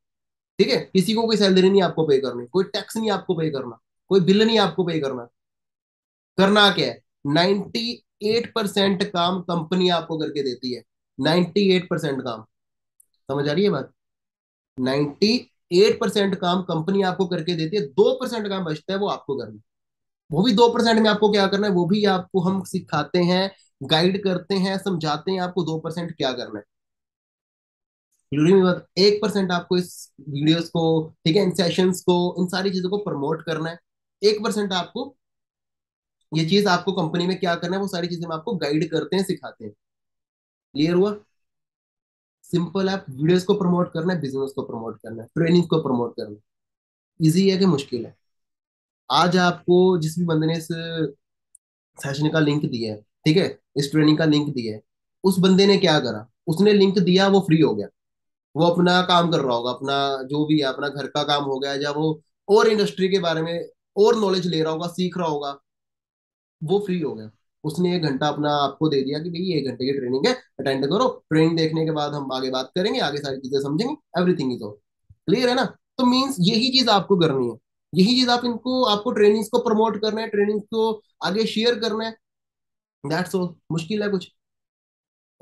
ठीक है, किसी को कोई सैलरी नहीं आपको पे करनी, कोई टैक्स नहीं आपको पे करना, कोई बिल नहीं आपको पे करना। करना क्या है, 98% काम कंपनी आपको करके देती है, 98% काम, समझ आ रही है बात, 98% काम कंपनी आपको करके देती है, 2% काम बचता है वो आपको करना है। वो भी 2% में आपको क्या करना है, वो भी आपको हम सिखाते हैं, गाइड करते हैं, समझाते हैं आपको 2% क्या करना है। जरूरी नहीं बात, 1% आपको इस वीडियोस को, ठीक है, इन सेशंस को, इन सारी चीजों को प्रमोट करना है। 1% आपको, ये चीज आपको कंपनी में क्या करना है, वो सारी चीजें हम आपको गाइड करते हैं, सिखाते हैं। क्लियर हुआ, सिंपल है, वीडियोस को प्रमोट करना है, बिजनेस को प्रमोट करना है, ट्रेनिंग को प्रमोट करना है। इजी है कि मुश्किल है। आज आपको जिस भी बंदे ने इस सेशन का लिंक दिया है, ठीक है, इस ट्रेनिंग का लिंक दिया है, उस बंदे ने क्या करा, उसने लिंक दिया, वो फ्री हो गया, वो अपना काम कर रहा होगा, अपना जो भी है, अपना घर का काम हो गया, या वो और इंडस्ट्री के बारे में और नॉलेज ले रहा होगा, सीख रहा होगा, वो फ्री हो गया। उसने 1 घंटा अपना आपको दे दिया कि भाई ये 1 घंटे की ट्रेनिंग है, अटेंड करो, ट्रेनिंग देखने के बाद हम आगे बात करेंगे, आगे सारी चीजें समझेंगे, एवरीथिंग इज ऑल क्लियर है ना। तो मीन्स यही चीज आपको करनी है, यही चीज आप इनको, आपको ट्रेनिंग्स को प्रमोट करना है, ट्रेनिंग्स को आगे शेयर करना है, दैट्स ऑल, मुश्किल है कुछ।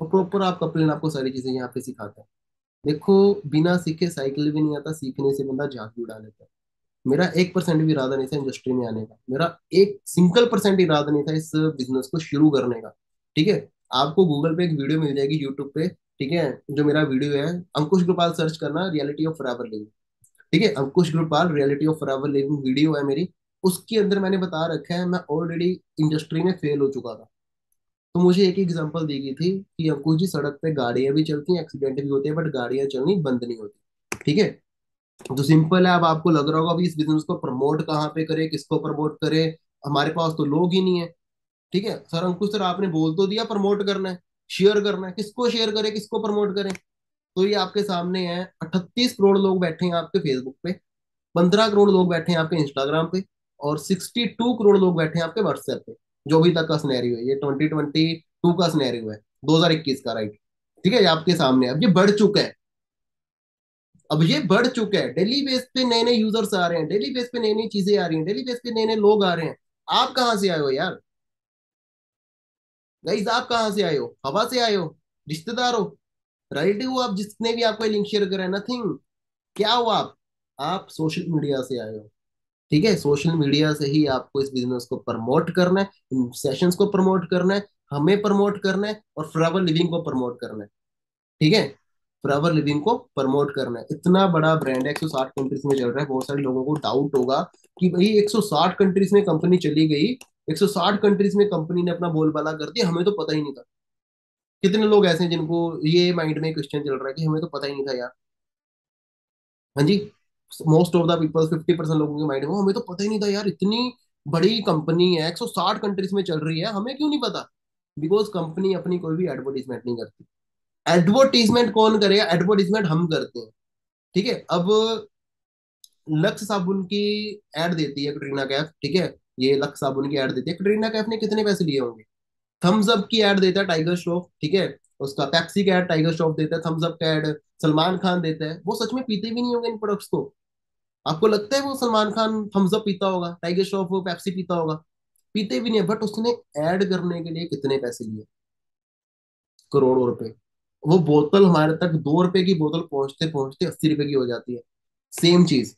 और प्रॉपर आपका प्लान आपको सारी चीजें यहाँ पे सिखाता है। देखो, बिना सीखे साइकिल भी नहीं आता, सीखने से बंदा जहाज भी उड़ा लेता है। मेरा 1% भी इरादा नहीं था इंडस्ट्री में आने का, मेरा एक सिंगल परसेंट इरादा नहीं था इस बिजनेस को शुरू करने का। ठीक है, आपको गूगल पे एक वीडियो मिल जाएगी, यूट्यूब पे, ठीक है, जो मेरा वीडियो है, अंकुश गोपाल सर्च करना, रियलिटी ऑफ फॉरएवर लिविंग। ठीक है, Ankush Gopal reality of Forever Living video है मेरी, उसके अंदर मैंने बता रखा है, मैं ऑलरेडी इंडस्ट्री में फेल हो चुका था। तो मुझे एक एग्जांपल दी गई थी कि अंकुश जी, सड़क पे गाड़ियां भी चलती हैं, एक्सीडेंट भी होते हैं, बट गाड़ियां चलनी बंद नहीं होती। ठीक है, तो सिंपल है, अब आपको लग रहा होगा अभी इस बिजनेस को प्रमोट कहाँ पे करे, किसको प्रमोट करे, हमारे पास तो लोग ही नहीं है। ठीक है सर, अंकुश सर आपने बोल तो दिया प्रमोट करना है, शेयर करना है, किसको शेयर करे, किसको प्रमोट करें। तो ये आपके सामने है, 38 करोड़ लोग बैठे हैं आपके फेसबुक पे, 15 करोड़ लोग बैठे हैं आपके इंस्टाग्राम पे, और 62 करोड़ लोग बैठे हैं आपके व्हाट्सएप पे। जो भी तक का सिनेरियो है, ये 2022 का सिनेरियो है, 2021 का, राइट। ठीक है, ये आपके सामने है। अब ये बढ़ चुका है, अब ये बढ़ चुका है, डेली बेस पे नए नए यूजर्स आ रहे हैं, डेली बेस पे नई नई चीजें आ रही हैं, डेली बेस पे नए नए लोग आ रहे हैं। आप कहाँ से आए हो यार, गाइस आप कहाँ से आए हो, हवा से आए हो, रिश्तेदार हो, रिलेटिव हो, आप जिसने भी आपको लिंक शेयर करा है, नथिंग। क्या हो आप सोशल मीडिया से आए हो। ठीक है, सोशल मीडिया से ही आपको इस बिजनेस को प्रमोट करना है, इन सेशंस को प्रमोट करना है, हमें प्रमोट करना है, और फॉरएवर लिविंग को प्रमोट करना है। ठीक है, फॉरएवर लिविंग को प्रमोट करना है। इतना बड़ा ब्रांड है, 160 कंट्रीज में चल रहा है, बहुत सारे लोगों को डाउट होगा कि भाई 160 कंट्रीज में कंपनी चली गई, 160 कंट्रीज में कंपनी ने अपना बोलबाला कर दिया, हमें तो पता ही नहीं था। कितने लोग ऐसे हैं जिनको ये माइंड में क्वेश्चन चल रहा है कि हमें तो पता ही नहीं था यार। हाँ जी, मोस्ट ऑफ द पीपल, 50% लोगों के माइंड में, हमें तो पता ही नहीं था यार, इतनी बड़ी कंपनी है, 160 कंट्रीज में चल रही है, हमें क्यों नहीं पता। बिकॉज कंपनी अपनी कोई भी एडवर्टीजमेंट नहीं करती। एडवर्टीजमेंट कौन करेगा, एडवर्टीजमेंट हम करते हैं। ठीक है, अब लक्स साबुन की एड देती है कटरीना कैफ, ठीक है, ये लक्स साबुन की एड देती है, कटरीना कैफ ने कितने पैसे लिए होंगे। थम्स अप की एड देता है टाइगर श्रॉफ, ठीक है, उसका पेप्सी का एड टाइगर श्रॉफ देता है, थम्स अप का एड सलमान खान देता है, वो सच में पीते भी नहीं होंगे इन प्रोडक्ट्स को। आपको लगता है वो सलमान खान थम्स अप पीता होगा, टाइगर श्रॉफ वो पेप्सी पीता होगा, पीते भी नहीं, बट उसने ऐड करने के लिए कितने पैसे लिए। करोड़ों रुपए। वो बोतल हमारे तक 2 रुपए की बोतल पहुंचते पहुंचते 80 रुपए की हो जाती है। सेम चीज,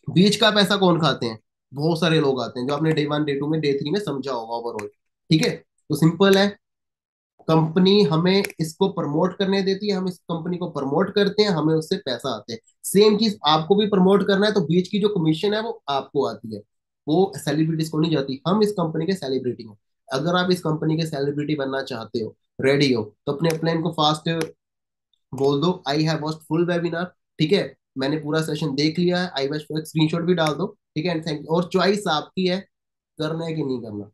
बीच का पैसा कौन खाते हैं? बहुत सारे लोग आते हैं, जो आपने डे 1 डे 2 में डे 3 में समझा होगा ओवरऑल। ठीक है, तो सिंपल है, कंपनी हमें इसको प्रमोट करने देती है, हम इस कंपनी को प्रमोट करते हैं, हमें उससे पैसा आते हैं। सेम चीज आपको भी प्रमोट करना है, तो बीच की जो कमीशन है वो आपको आती है, वो सेलिब्रिटीज को नहीं जाती। हम इस कंपनी के सेलिब्रिटी हैं। अगर आप इस कंपनी के सेलिब्रिटी बनना चाहते हो, रेडी हो, तो अपने प्लान को फास्ट बोल दो, I have watched full webinar. ठीक है, मैंने पूरा सेशन देख लिया है, आई वॉच एक स्क्रीनशॉट भी डाल दो। ठीक है, एंड थैंक, और चॉइस आपकी है, करना है कि नहीं करना।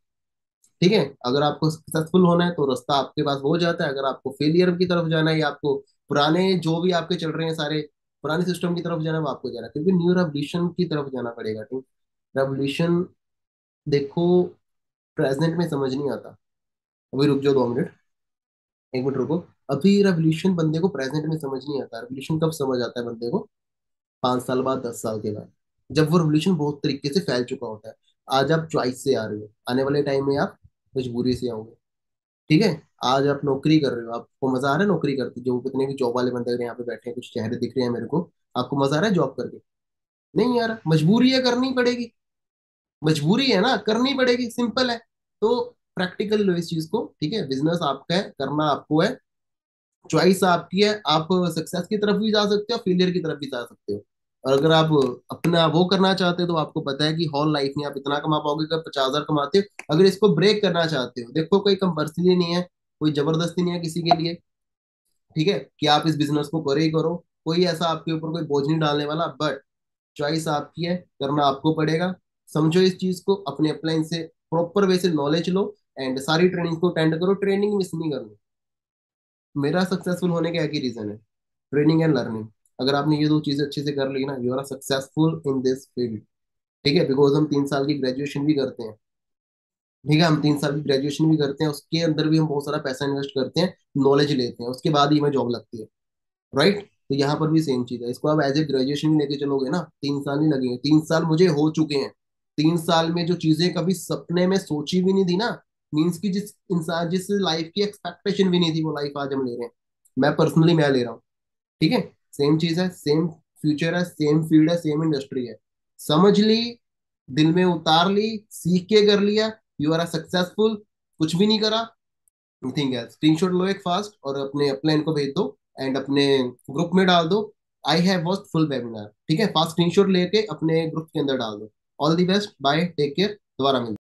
ठीक है, अगर आपको सक्सेसफुल होना है तो रास्ता आपके पास हो जाता है, अगर आपको फेलियर की तरफ जाना है, या आपको पुराने जो भी आपके चल रहे हैं सारे पुराने सिस्टम की तरफ जाना है, वो आपको जाना है, क्योंकि न्यू रेवोल्यूशन की तरफ जाना पड़ेगा। ठीक, रेवोल्यूशन, देखो, प्रेजेंट में समझ नहीं आता। अभी रुक जाओ 2 मिनट, 1 मिनट रुको। अभी रेवोल्यूशन बंदे को प्रेजेंट में समझ नहीं आता, रेवोल्यूशन कब समझ आता है बंदे को? 5 साल बाद, 10 साल के बाद, जब वो रेवोल्यूशन बहुत तरीके से फैल चुका होता है। आज आप चॉइस से आ रहे हो, आने वाले टाइम में आप मजबूरी से आओगे। ठीक है, आज आप नौकरी कर रहे हो, आपको मजा आ रहा है नौकरी करते? जो कितने भी जॉब वाले बंदे यहाँ पे बैठे हैं, कुछ चेहरे दिख रहे हैं मेरे को, आपको मजा आ रहा है जॉब करके? नहीं यार, मजबूरी है, करनी पड़ेगी। मजबूरी है ना, करनी पड़ेगी, सिंपल है। तो प्रैक्टिकल लो इस चीज को। ठीक है, बिजनेस आपका है, करना आपको है, चॉइस आपकी है। आप सक्सेस की तरफ भी जा सकते हो, फेलियर की तरफ भी जा सकते हो। और अगर आप अपना वो करना चाहते हो, तो आपको पता है कि हॉल लाइफ में आप इतना कमा पाओगे, अगर 50,000 कमाते हो। अगर इसको ब्रेक करना चाहते हो, देखो कोई कंपल्सरी नहीं है, कोई जबरदस्ती नहीं है किसी के लिए। ठीक है, कि आप इस बिजनेस को करो ही करो, कोई ऐसा आपके ऊपर कोई बोझ नहीं डालने वाला, बट चॉइस आपकी है, करना आपको पड़ेगा। समझो इस चीज को, अपने अपलाइन से प्रॉपर वे से नॉलेज लो, एंड सारी ट्रेनिंग को अटेंड करो, ट्रेनिंग मिस नहीं करनी। मेरा सक्सेसफुल होने का एक ही रीजन है, ट्रेनिंग एंड लर्निंग। अगर आपने ये 2 चीजें अच्छे से कर ली ना, you are successful in this field. ठीक है, बिकॉज हम 3 साल की ग्रेजुएशन भी करते हैं। ठीक है, हम 3 साल की ग्रेजुएशन भी करते हैं, उसके अंदर भी हम बहुत सारा पैसा इन्वेस्ट करते हैं, नॉलेज लेते हैं, उसके बाद ही हमें जॉब लगती है। राइट, तो यहाँ पर भी सेम चीज है, इसको आप एज ए ग्रेजुएशन ही लेके चलोगे ना, 3 साल नहीं लगेंगे। 3 साल मुझे हो चुके हैं। 3 साल में जो चीजें कभी सपने में सोची भी नहीं थी ना, मीन्स की जिस इंसान, जिस लाइफ की एक्सपेक्टेशन भी नहीं थी, वो लाइफ आज हम ले रहे हैं। मैं पर्सनली मैं ले रहा हूँ। ठीक है, सेम चीज है, सेम फ्यूचर है, सेम फील्ड है, सेम इंडस्ट्री है। समझ ली, दिल में उतार ली, सीख के कर लिया, यू आर सक्सेसफुल। कुछ भी नहीं करा, नथिंग है। स्क्रीनशॉट लो एक फास्ट, और अपने अपलाइन को भेज दो, एंड अपने ग्रुप में डाल दो, I have watched full webinar. ठीक है, फास्ट स्क्रीनशॉट लेके अपने ग्रुप के अंदर डाल दो। All the best, bye, take care, दोबारा मिलते हैं।